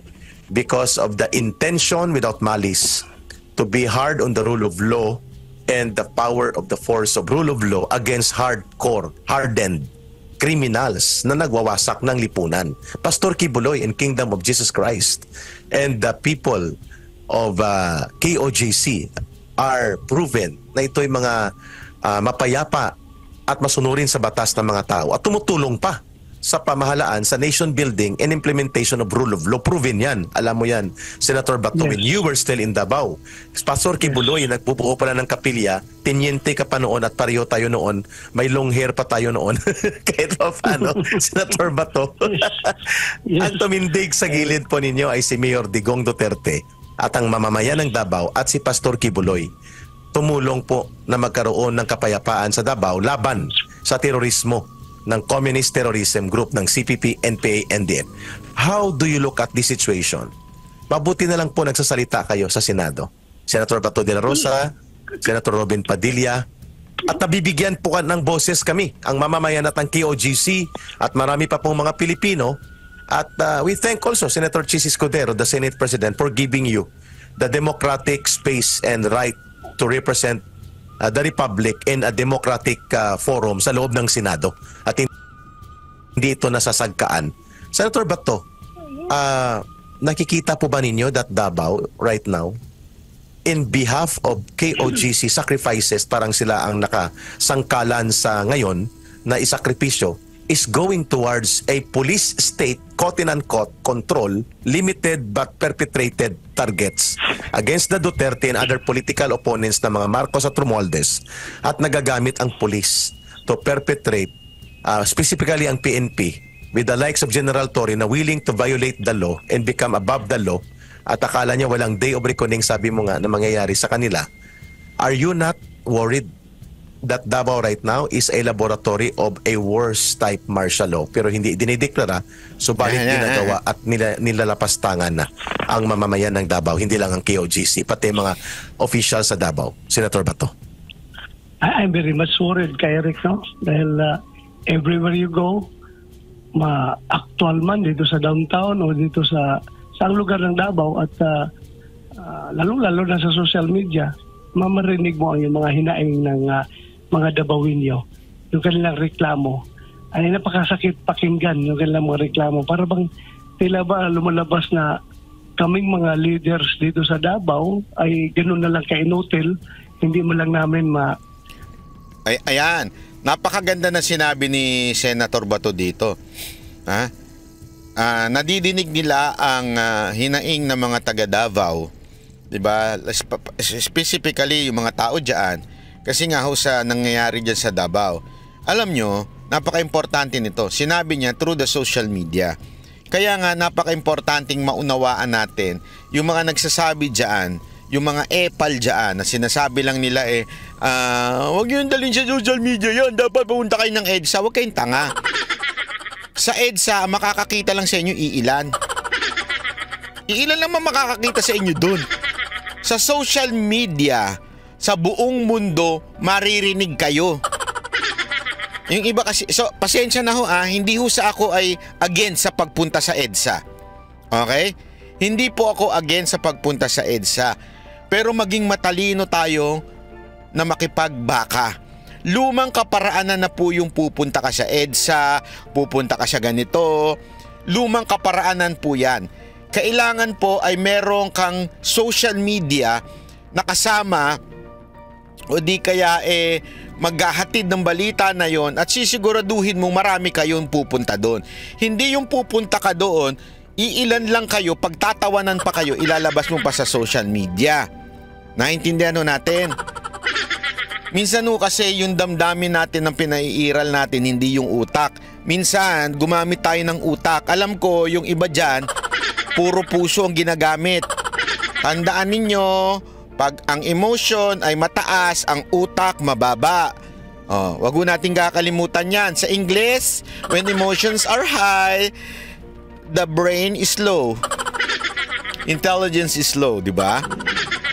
because of the intention without malice to be hard on the rule of law and the power of the force of rule of law against hardcore, hardened criminals na nagwawasak ng lipunan. Pastor Kibuloy and Kingdom of Jesus Christ and the people of KOJC are proven na ito'y mga mapayapa at masunurin sa batas ng mga tao at tumutulong pa sa pamahalaan, sa nation building and implementation of rule of law. Proven yan. Alam mo yan, Senator Bato, when you were still in Davao. Pastor Kibuloy, nagpupuo pala ng kapilya, tinyente ka pa noon at pareho tayo noon. May long hair pa tayo noon. Kahit pa paano, Senator Bato. Ang tumindig sa gilid po ninyo ay si Mayor Digong Duterte at ang mamamayan ng Davao at si Pastor Kibuloy. Tumulong po na magkaroon ng kapayapaan sa Davao laban sa terorismo ng communist terrorism group ng CPP, NPA, NDF. How do you look at this situation? Mabuti na lang po nagsasalita kayo sa Senado. Senator Bato de la Rosa, Senator Robin Padilla, at nabibigyan po ng boses kami, ang mamamayan at ang KOGC at marami pa pong mga Pilipino. At we thank also Senator Chis Escudero, the Senate President, for giving you the democratic space and right to represent the Republic in a democratic forum sa loob ng Senado at hindi ito nasasagkaan. Senator Bato, nakikita po ba ninyo that Davao right now in behalf of KOGC sacrifices, parang sila ang nakasangkalan sa ngayon na isakripisyo, is going towards a police state, quote-unquote, control, limited but perpetrated targets against the Duterte and other political opponents na mga Marcos at Romualdez, at nagagamit ang police to perpetrate, specifically ang PNP, with the likes of General Torre na willing to violate the law and become above the law, at akala niya walang day of reckoning, sabi mo nga, na mangyayari sa kanila. Are you not worried that Davao right now is a laboratory of a worse type martial law, pero hindi dinideklara, subalit ginagawa at nilalapastangan na ang mamamayan ng Davao, hindi lang ang KOGC, pati mga officials sa Davao? Senator Bato. I'm very much worried kay Eric, no? Dahil everywhere you go, ma-actual man dito sa downtown o dito sa lugar ng Davao at lalo-lalo na sa social media, mamarinig mo ang yung mga hinaing ng mga Davaoenyo, yung kanilang reklamo. Ay napakasakit pakinggan yung kanilang mga reklamo. Para bang tila ba lumalabas na kaming mga leaders dito sa Davao ay ganoon na lang kainutil, hindi mo lang namin Ayan, napakaganda na sinabi ni Senator Bato dito. Nadidinig nila ang hinaing ng mga taga Davao, 'di ba? Specifically yung mga tao diyan. Kasi nga ho sa nangyayari dyan sa Davao, alam nyo, napaka-importante nito. Sinabi niya through the social media. Kaya nga napaka-importanting maunawaan natin yung mga nagsasabi dyan, yung mga epal dyan na sinasabi lang nila huwag yun dalhin sa social media yan, dapat pumunta kayo ng EDSA. Huwag kayong tanga. Sa EDSA, makakakita lang sa inyo iilan. Iilan lang makakakita sa inyo dun. Sa social media, sa buong mundo, maririnig kayo. Yung iba kasi, so pasensya na ho hindi ho sa ako ay against sa pagpunta sa EDSA. Okay? Hindi po ako against sa pagpunta sa EDSA. Pero maging matalino tayo na makipagbaka. Lumang kaparaanan na po yung pupunta ka sa EDSA, pupunta ka sa ganito. Lumang kaparaanan po yan. Kailangan po ay merong kang social media na kasama o di kaya maghahatid ng balita na yon at sisiguraduhin mo marami kayong pupunta doon. Hindi yung pupunta ka doon, iilan lang kayo, pagtatawanan pa kayo, ilalabas mo pa sa social media. Naintindihan natin? Minsan kasi yung damdamin natin ng pinaiiral natin, hindi yung utak. Minsan gumamit tayo ng utak. Alam ko yung iba dyan, puro puso ang ginagamit. Tandaan ninyo, pag ang emotion ay mataas, ang utak mababa. Wag mo natin kakalimutan yan. Sa English, when emotions are high, the brain is low. Intelligence is low, di ba?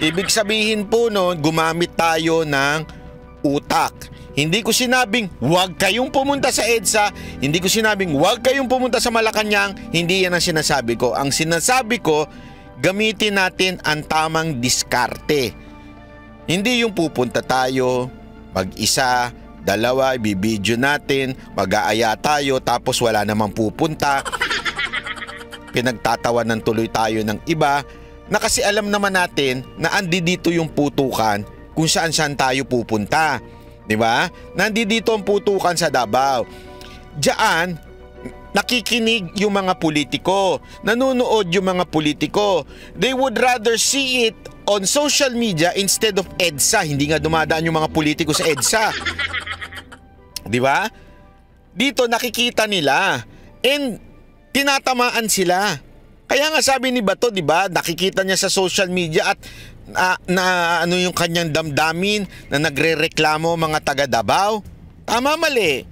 Ibig sabihin po noon, gumamit tayo ng utak. Hindi ko sinabing huwag kayong pumunta sa EDSA. Hindi ko sinabing huwag kayong pumunta sa Malacanang. Hindi yan ang sinasabi ko. Ang sinasabi ko, gamitin natin ang tamang diskarte. Hindi yung pupunta tayo, mag-isa, dalawa, ibibidyo natin, mag-aaya tayo, tapos wala namang pupunta. Pinagtatawanan tuloy tayo ng iba na kasi alam naman natin na andi dito yung putukan kung saan-saan tayo pupunta. Diba? Nandito ang putukan sa Davao. Diyan, nakikinig yung mga politiko. Nanonood yung mga politiko. They would rather see it on social media instead of EDSA. Hindi nga dumadaan yung mga politiko sa EDSA. Diba? Dito nakikita nila. And tinatamaan sila. Kaya nga sabi ni Bato, diba? Nakikita niya sa social media at na ano yung kanyang damdamin na nagrereklamo mga taga Davao. Tama, mali.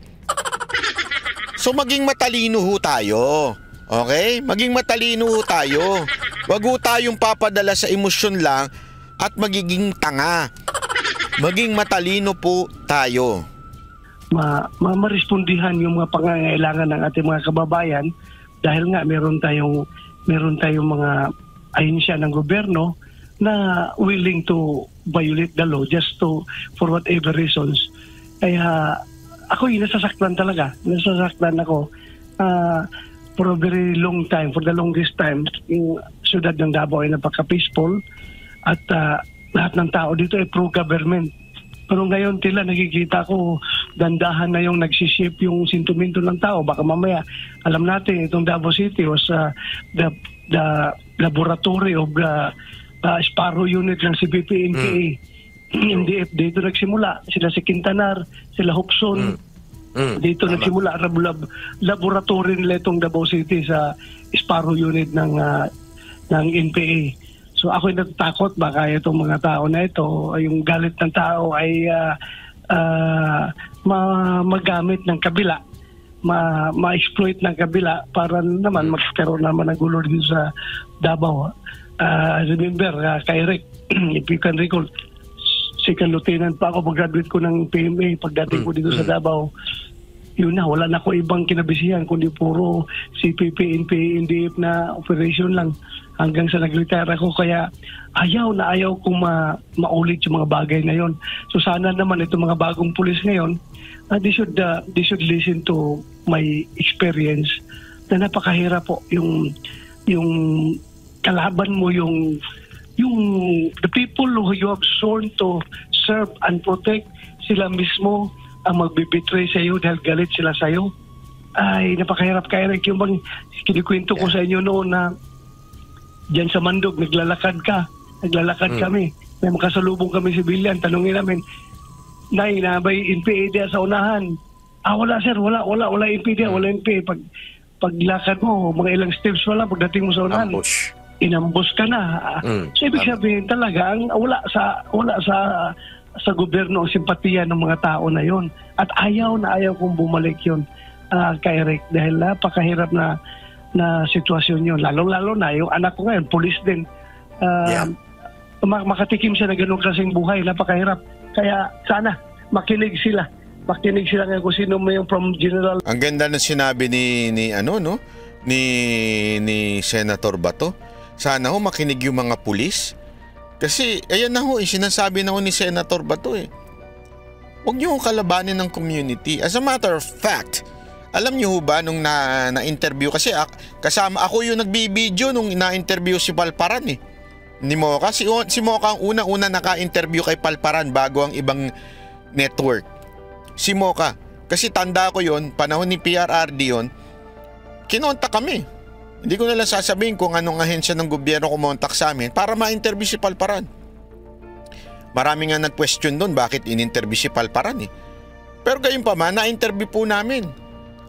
So maging matalino ho tayo. Okay? Maging matalino ho tayo. Wag ho tayong papadala sa emosyon lang at magiging tanga. Maging matalino po tayo. Marespondihan yung mga pangangailangan ng ating mga kababayan dahil nga meron tayong mga ahensya ng gobyerno na willing to violate the law just for whatever reasons. Kaya ako nasasaktan talaga. Nasasaktan ako for a very long time, for the longest time. Yung syudad ng Davao ay napaka-peaceful at lahat ng tao dito ay pro-government. Pero ngayon tila nakikita ko dandahan na yung nagsishape yung sentimento ng tao. Baka mamaya alam natin itong Davao City was the laboratory of the Sparrow unit ng CPP-NPA. NDF dito nagsimula. Sila si Quintanar, sila Hopson. Dito nagsimula laboratory nila itong Davao City sa Sparrow unit ng NPA. So ako'y natatakot baka itong mga tao na ito, yung galit ng tao ay magamit ng kabila, ma-exploit ng kabila para naman magkaroon naman ng gulo dito sa Davao. Remember, kay Rick, if you can recall, second lieutenant pa ako pag-graduate ko ng PMA pagdating ko dito sa Davao. Yun na, wala na ako ibang kinabisihan kundi puro CPP, NPA, NDF na operation lang hanggang sa nag-retire ako. Kaya ayaw kong maulit yung mga bagay na yon. So sana naman itong mga bagong pulis ngayon, they should listen to my experience na napakahirap po yung kalaban mo yung the people who you have sworn to serve and protect, sila mismo ang magbibitray sa iyo dahil galit sila sa iyo. Ay, napakahirap kaya rin yung bang kinikwento ko sa inyo noon na diyan sa Mandog, naglalakad kami. May makasalubong kami sibilyan, tanungin namin, Nay, nabay NPA diya sa unahan? Wala sir, wala NPA diya, wala NPA. Paglakad mo, mga ilang steps wala, pagdating mo sa unahan, inambush ka na. So ibig sabihin talaga, wala sa gobyerno ang simpatiya ng mga tao na yon. At ayaw kong bumalik yon kay Rick dahil napakahirap na sitwasyon yon. Lalo na yung anak ko ngayon, police din. Makatikim siya na ganun klaseng buhay, napakahirap. Kaya sana makinig sila ngayon kung sino may yung from General. Ang ganda ng sinabi ni Senator Bato. Sana ho makinig yung mga pulis. Kasi ayan na ho, sinasabi na ho ni Senator Bato huwag niyo kalabanin ng community. As a matter of fact, alam niyo ho ba nung na-interview, kasi kasama ako yung nagbibideo nung na-interview si Palparan ni Mocha. Si Mocha ang una-una naka-interview kay Palparan bago ang ibang network. Si Mocha. Kasi tanda ko yon, panahon ni PRRD yon, kinontak kami. Hindi ko na lang sasabihin kung anong ahensya ng gobyerno kumontak sa amin para ma-interview si Palparan. Marami nga nag-question doon bakit in-interview si Palparan Pero gayon pa man, na-interview po namin.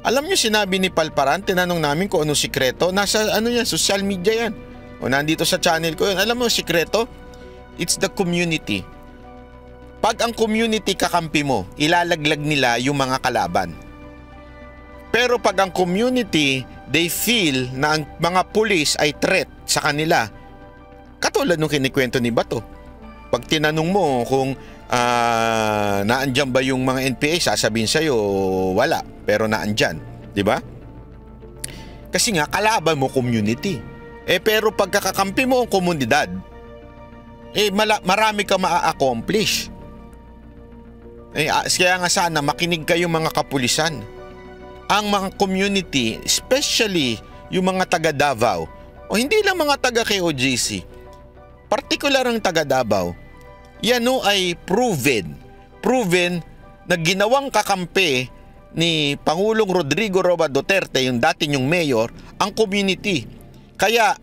Alam niyo, sinabi ni Palparan, tinanong namin kung anong sikreto. Nasa social media yan. O nandito sa channel ko yun. Alam mo, sikreto? It's the community. Pag ang community kakampi mo, ilalaglag nila yung mga kalaban. Pero pag ang community, they feel na ang mga pulis ay threat sa kanila. Katulad nung kinikwento ni Bato. Pag tinanong mo kung naandyan ba yung mga NPA? Sasabihin sa'yo, wala. Pero naandyan. Diba? Kasi nga, kalaban mo community. Pero pagkakakampi mo ang komunidad, marami ka maa-accomplish. Kaya nga sana makinig kayo mga kapulisan. Ang mga community, especially yung mga taga Davao, o hindi lang mga taga KOJC, partikular ang taga Davao, yan ay proven na ginawang kakampi ni Pangulong Rodrigo Roa Duterte, yung dati niyong mayor, ang community. Kaya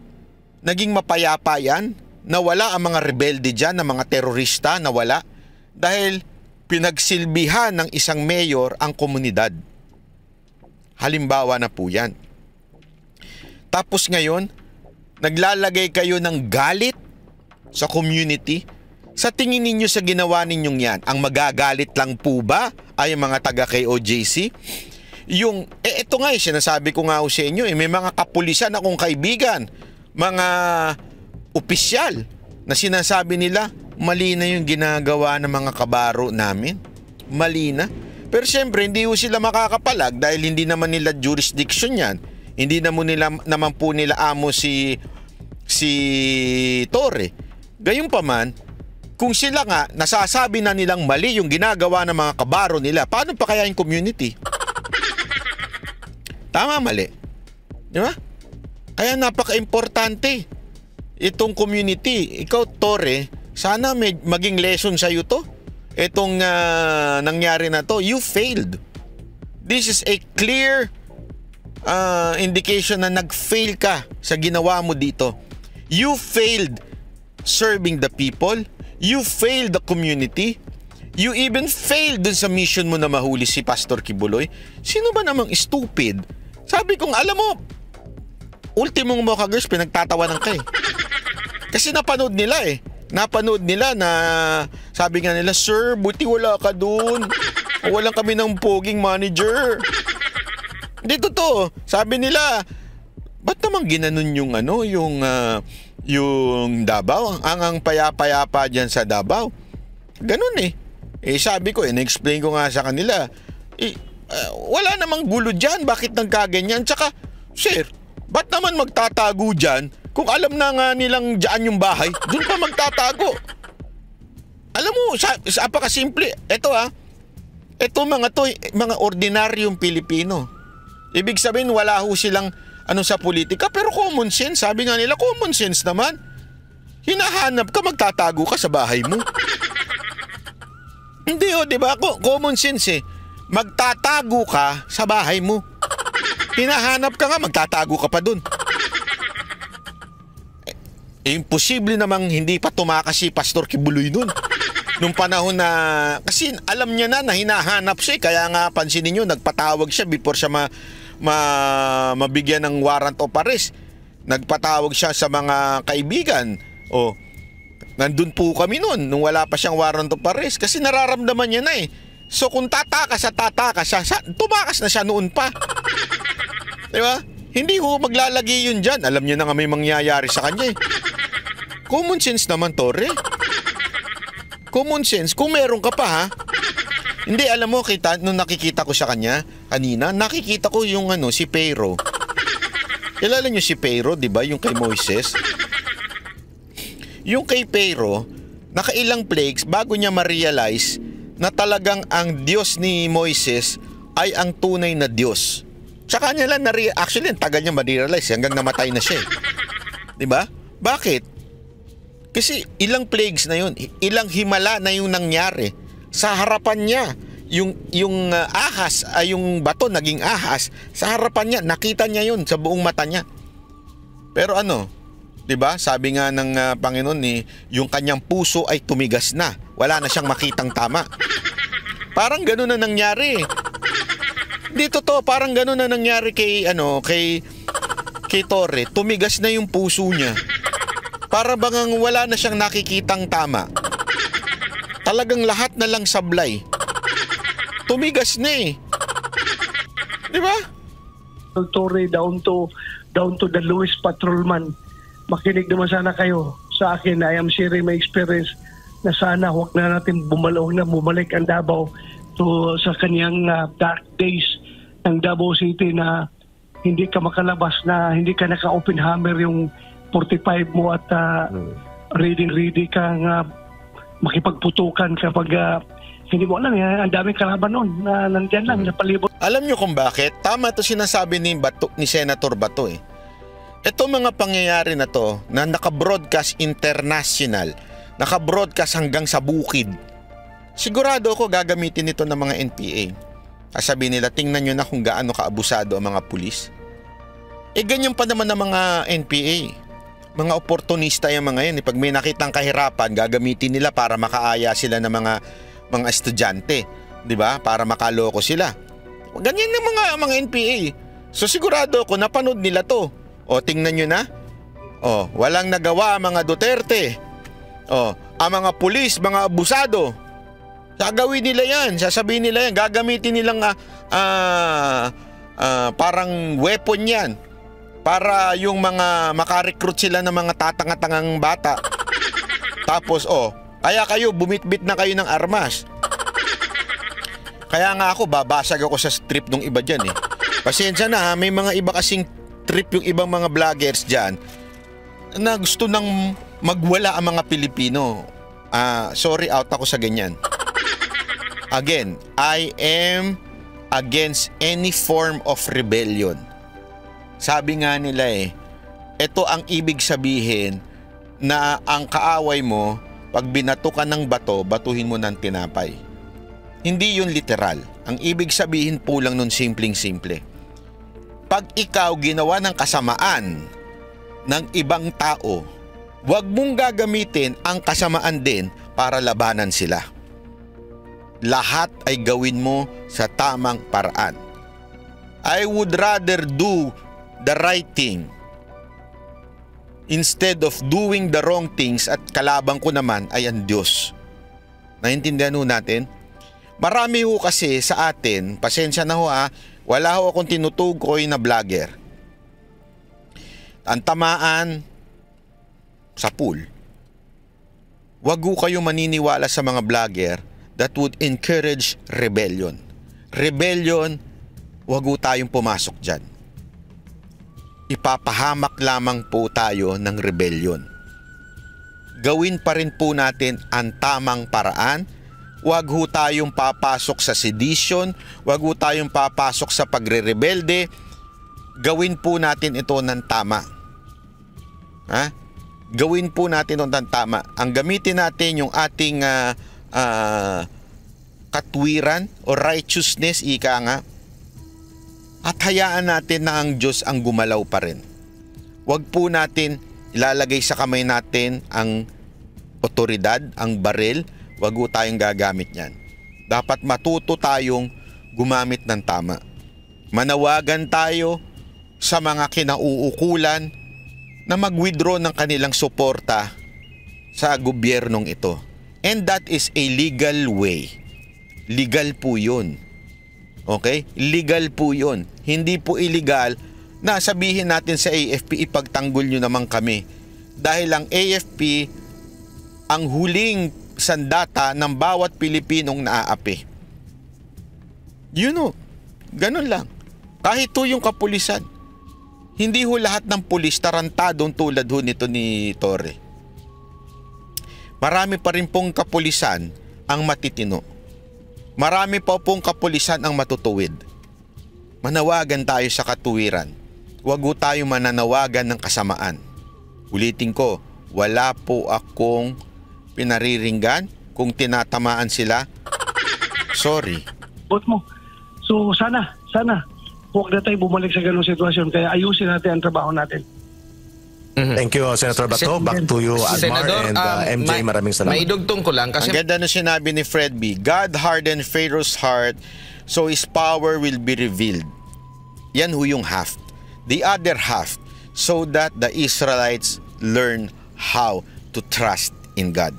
naging mapayapa yan, nawala ang mga rebelde dyan, ang mga terorista, nawala, dahil pinagsilbihan ng isang mayor ang komunidad. Halimbawa na po yan. Tapos ngayon, naglalagay kayo ng galit sa community. Sa tingin ninyo sa ginawa ninyong yan, ang magagalit lang po ba ay ang mga taga KOJC? Ito nga sinasabi ko nga sa inyo, may mga kapulisan akong kaibigan, mga opisyal na sinasabi nila, mali na yung ginagawa ng mga kabaro namin. Mali na. Pero siyempre, hindi sila makakapalag dahil hindi naman nila jurisdiction yan. Hindi naman po nila amo si Torre. Gayunpaman, kung sila nga nasasabi na nilang mali yung ginagawa ng mga kabaro nila, paano pa kaya yung community? Tama, mali. Di ba? Kaya napaka-importante itong community. Ikaw, Torre, sana maging lesson sa'yo to. Itong nangyari na to, you failed. This is a clear indication na nag-fail ka sa ginawa mo dito. You failed serving the people. You failed the community. You even failed dun sa mission mo na mahuli si Pastor Kibuloy. Sino ba namang stupid? Sabi kong, alam mo, ultimong Mocha Girls, pinagtatawanan ka eh. Kasi napanood nila eh. Napanood nila na sabi nga nila, sir, buti wala ka dun. O walang kami ng poging manager. Hindi totoo. Sabi nila, ba't naman ginanon yung Davao? Ang payapa-yapa dyan sa Davao. Ganun eh. Sabi ko, na-explain ko nga sa kanila, wala namang gulo dyan. Bakit nagkaganyan? Tsaka, sir, ba't naman magtatago dyan? Kung alam na nga nilang dyan yung bahay, dun pa magtatago. Alam mo, apakasimple. Ito mga ordinaryong Pilipino. Ibig sabihin, wala ho silang sa politika, pero common sense. Sabi nga nila, common sense naman. Hinahanap ka, magtatago ka sa bahay mo. Hindi di ba? Common sense eh. Magtatago ka sa bahay mo. Hinahanap ka nga, magtatago ka pa dun. Imposible namang hindi pa tumakas si Pastor Kibuloy nun. Nung panahon na, kasi alam niya na hinahanap siya, kaya nga pansinin niyo, nagpatawag siya before siya mabigyan ng warrant of arrest. Nagpatawag siya sa mga kaibigan. Nandun po kami nun, nung wala pa siyang warrant of arrest, kasi nararamdaman niya na eh. So kung tatakas siya, tumakas na siya noon pa. Diba? Hindi ho maglalagay yun dyan. Alam niya na nga may mangyayari sa kanya eh. Common sense naman, Torre. Common sense. Kung meron ka pa ha. Hindi, alam mo, nung nakikita ko sa kanya kanina, nakikita ko yung si Pero. Kilala niyo si Pero, di ba? Yung kay Moises. Yung kay Pero, nakailang plagues bago niya ma-realize na talagang ang Diyos ni Moises ay ang tunay na Diyos. Tsaka niya lang actually, ang tagal niya ma-realize hanggang namatay na siya. Di ba? Bakit? Kasi ilang plagues na yun, ilang himala na yung nangyari. Sa harapan niya, yung ahas, yung bato naging ahas, sa harapan niya, nakita niya yun sa buong mata niya. Pero 'di ba? Sabi nga ng Panginoon yung kanyang puso ay tumigas na. Wala na siyang makitang tama. Parang ganoon na nangyari. Hindi totoo, parang ganoon na nangyari kay Torre. Tumigas na yung puso niya. Para bang wala na siyang nakikitang tama. Talagang lahat na lang sablay. Tumigas na eh. Di ba? Torre, down to the lowest patrolman. Makinig naman sana kayo sa akin. I am sharing my experience na sana huwag na natin bumalik ang Davao sa kaniyang dark days ng Davao City na hindi ka makalabas, na hindi ka naka-open hammer yung 45 mo at ready kang makipagputukan kapag hindi mo alam, ang daming kalaban noon na nandiyan lang, napalibot. Alam nyo kung bakit? Tama to sinasabi ni Senator Bato eh. Ito mga pangyayari na to na naka-broadcast international, naka-broadcast hanggang sa bukid. Sigurado ako gagamitin ito ng mga NPA. Sasabihin nila, tingnan nyo na kung gaano kaabusado ang mga pulis. Ganyan pa naman ng mga NPA. Mga oportunista yung mga yan. Pag may nakitang kahirapan, gagamitin nila para makaaya sila ng mga estudyante. Diba? Para makaloko sila. Ganyan ng mga NPA. So sigurado ako napanood nila to. O tingnan nyo na. O walang nagawa ang mga Duterte. O ang mga pulis, mga abusado. Gagawin nila yan. Sasabihin nila yan. Gagamitin nilang parang weapon yan. Para yung mga makarecruit sila ng mga tatanga-tangang bata. Tapos kaya kayo bumitbit na kayo ng armas. Kaya nga ako babasag ako sa strip ng iba dyan eh. Pasensya na may mga iba kasing trip yung ibang mga vloggers dyan na gusto nang magwala ang mga Pilipino. Sorry, out ako sa ganyan. Again, I am against any form of rebellion. Sabi nga nila ito ang ibig sabihin na ang kaaway mo, pag binato ka ng bato, batuhin mo ng tinapay. Hindi yun literal. Ang ibig sabihin po lang nun simpleng-simple. Pag ikaw ginawa ng kasamaan ng ibang tao, huwag mong gagamitin ang kasamaan din para labanan sila. Lahat ay gawin mo sa tamang paraan. I would rather do the right thing instead of doing the wrong things at kalabang ko naman ay ang Diyos. Naintindihan ho natin? Marami ho kasi sa atin, pasensya na ho wala ho akong tinutukoy na vlogger. Ang tamaan sa pool. Wag ho kayong maniniwala sa mga vlogger that would encourage rebellion. Rebellion, wag ho tayong pumasok dyan. Ipapahamak lamang po tayo ng rebellion. Gawin pa rin po natin ang tamang paraan. Wag ho tayong papasok sa sedition, wag ho tayong papasok sa pagre-rebelde. Gawin po natin ito ng tama. Gawin po natin ito ng tama. Ang gamitin natin yung ating katwiran o righteousness, ika nga. At hayaan natin na ang Diyos ang gumalaw pa rin. Wag po natin ilalagay sa kamay natin ang otoridad, ang baril. Wag po tayong gagamit yan. Dapat matuto tayong gumamit ng tama. Manawagan tayo sa mga kinauukulan na mag-withdraw ng kanilang suporta sa gobyernong ito. And that is a legal way. Legal po yun. Okay? Legal po yun. Hindi po illegal na sabihin natin sa AFP, ipagtanggol nyo naman kami. Dahil ang AFP ang huling sandata ng bawat Pilipinong naaapi. Ganun lang. Kahit ho yung kapulisan. Hindi ho lahat ng pulis tarantadong tulad ho nito ni Torre. Marami pa rin pong kapulisan ang matitino. Marami pa pong kapulisan ang matutuwid. Manawagan tayo sa katuwiran. Huwag ho tayo mananawagan ng kasamaan. Ulitin ko, wala po akong pinariringgan kung tinatamaan sila. Sorry. Bot mo. So sana huwag na tayo bumalik sa ganung sitwasyon, kaya ayusin natin ang trabaho natin. Thank you, Senator Bato. Back to you, Admar, Senador, and MJ. Maraming salamat. Maidugtong ko lang kasi ang ganda na sinabi ni Fred B. God hardened Pharaoh's heart so his power will be revealed. Yan ho yung half. The other half, so that the Israelites learn how to trust in God.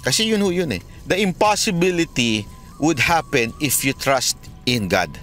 Kasi yun. The impossibility would happen if you trust in God.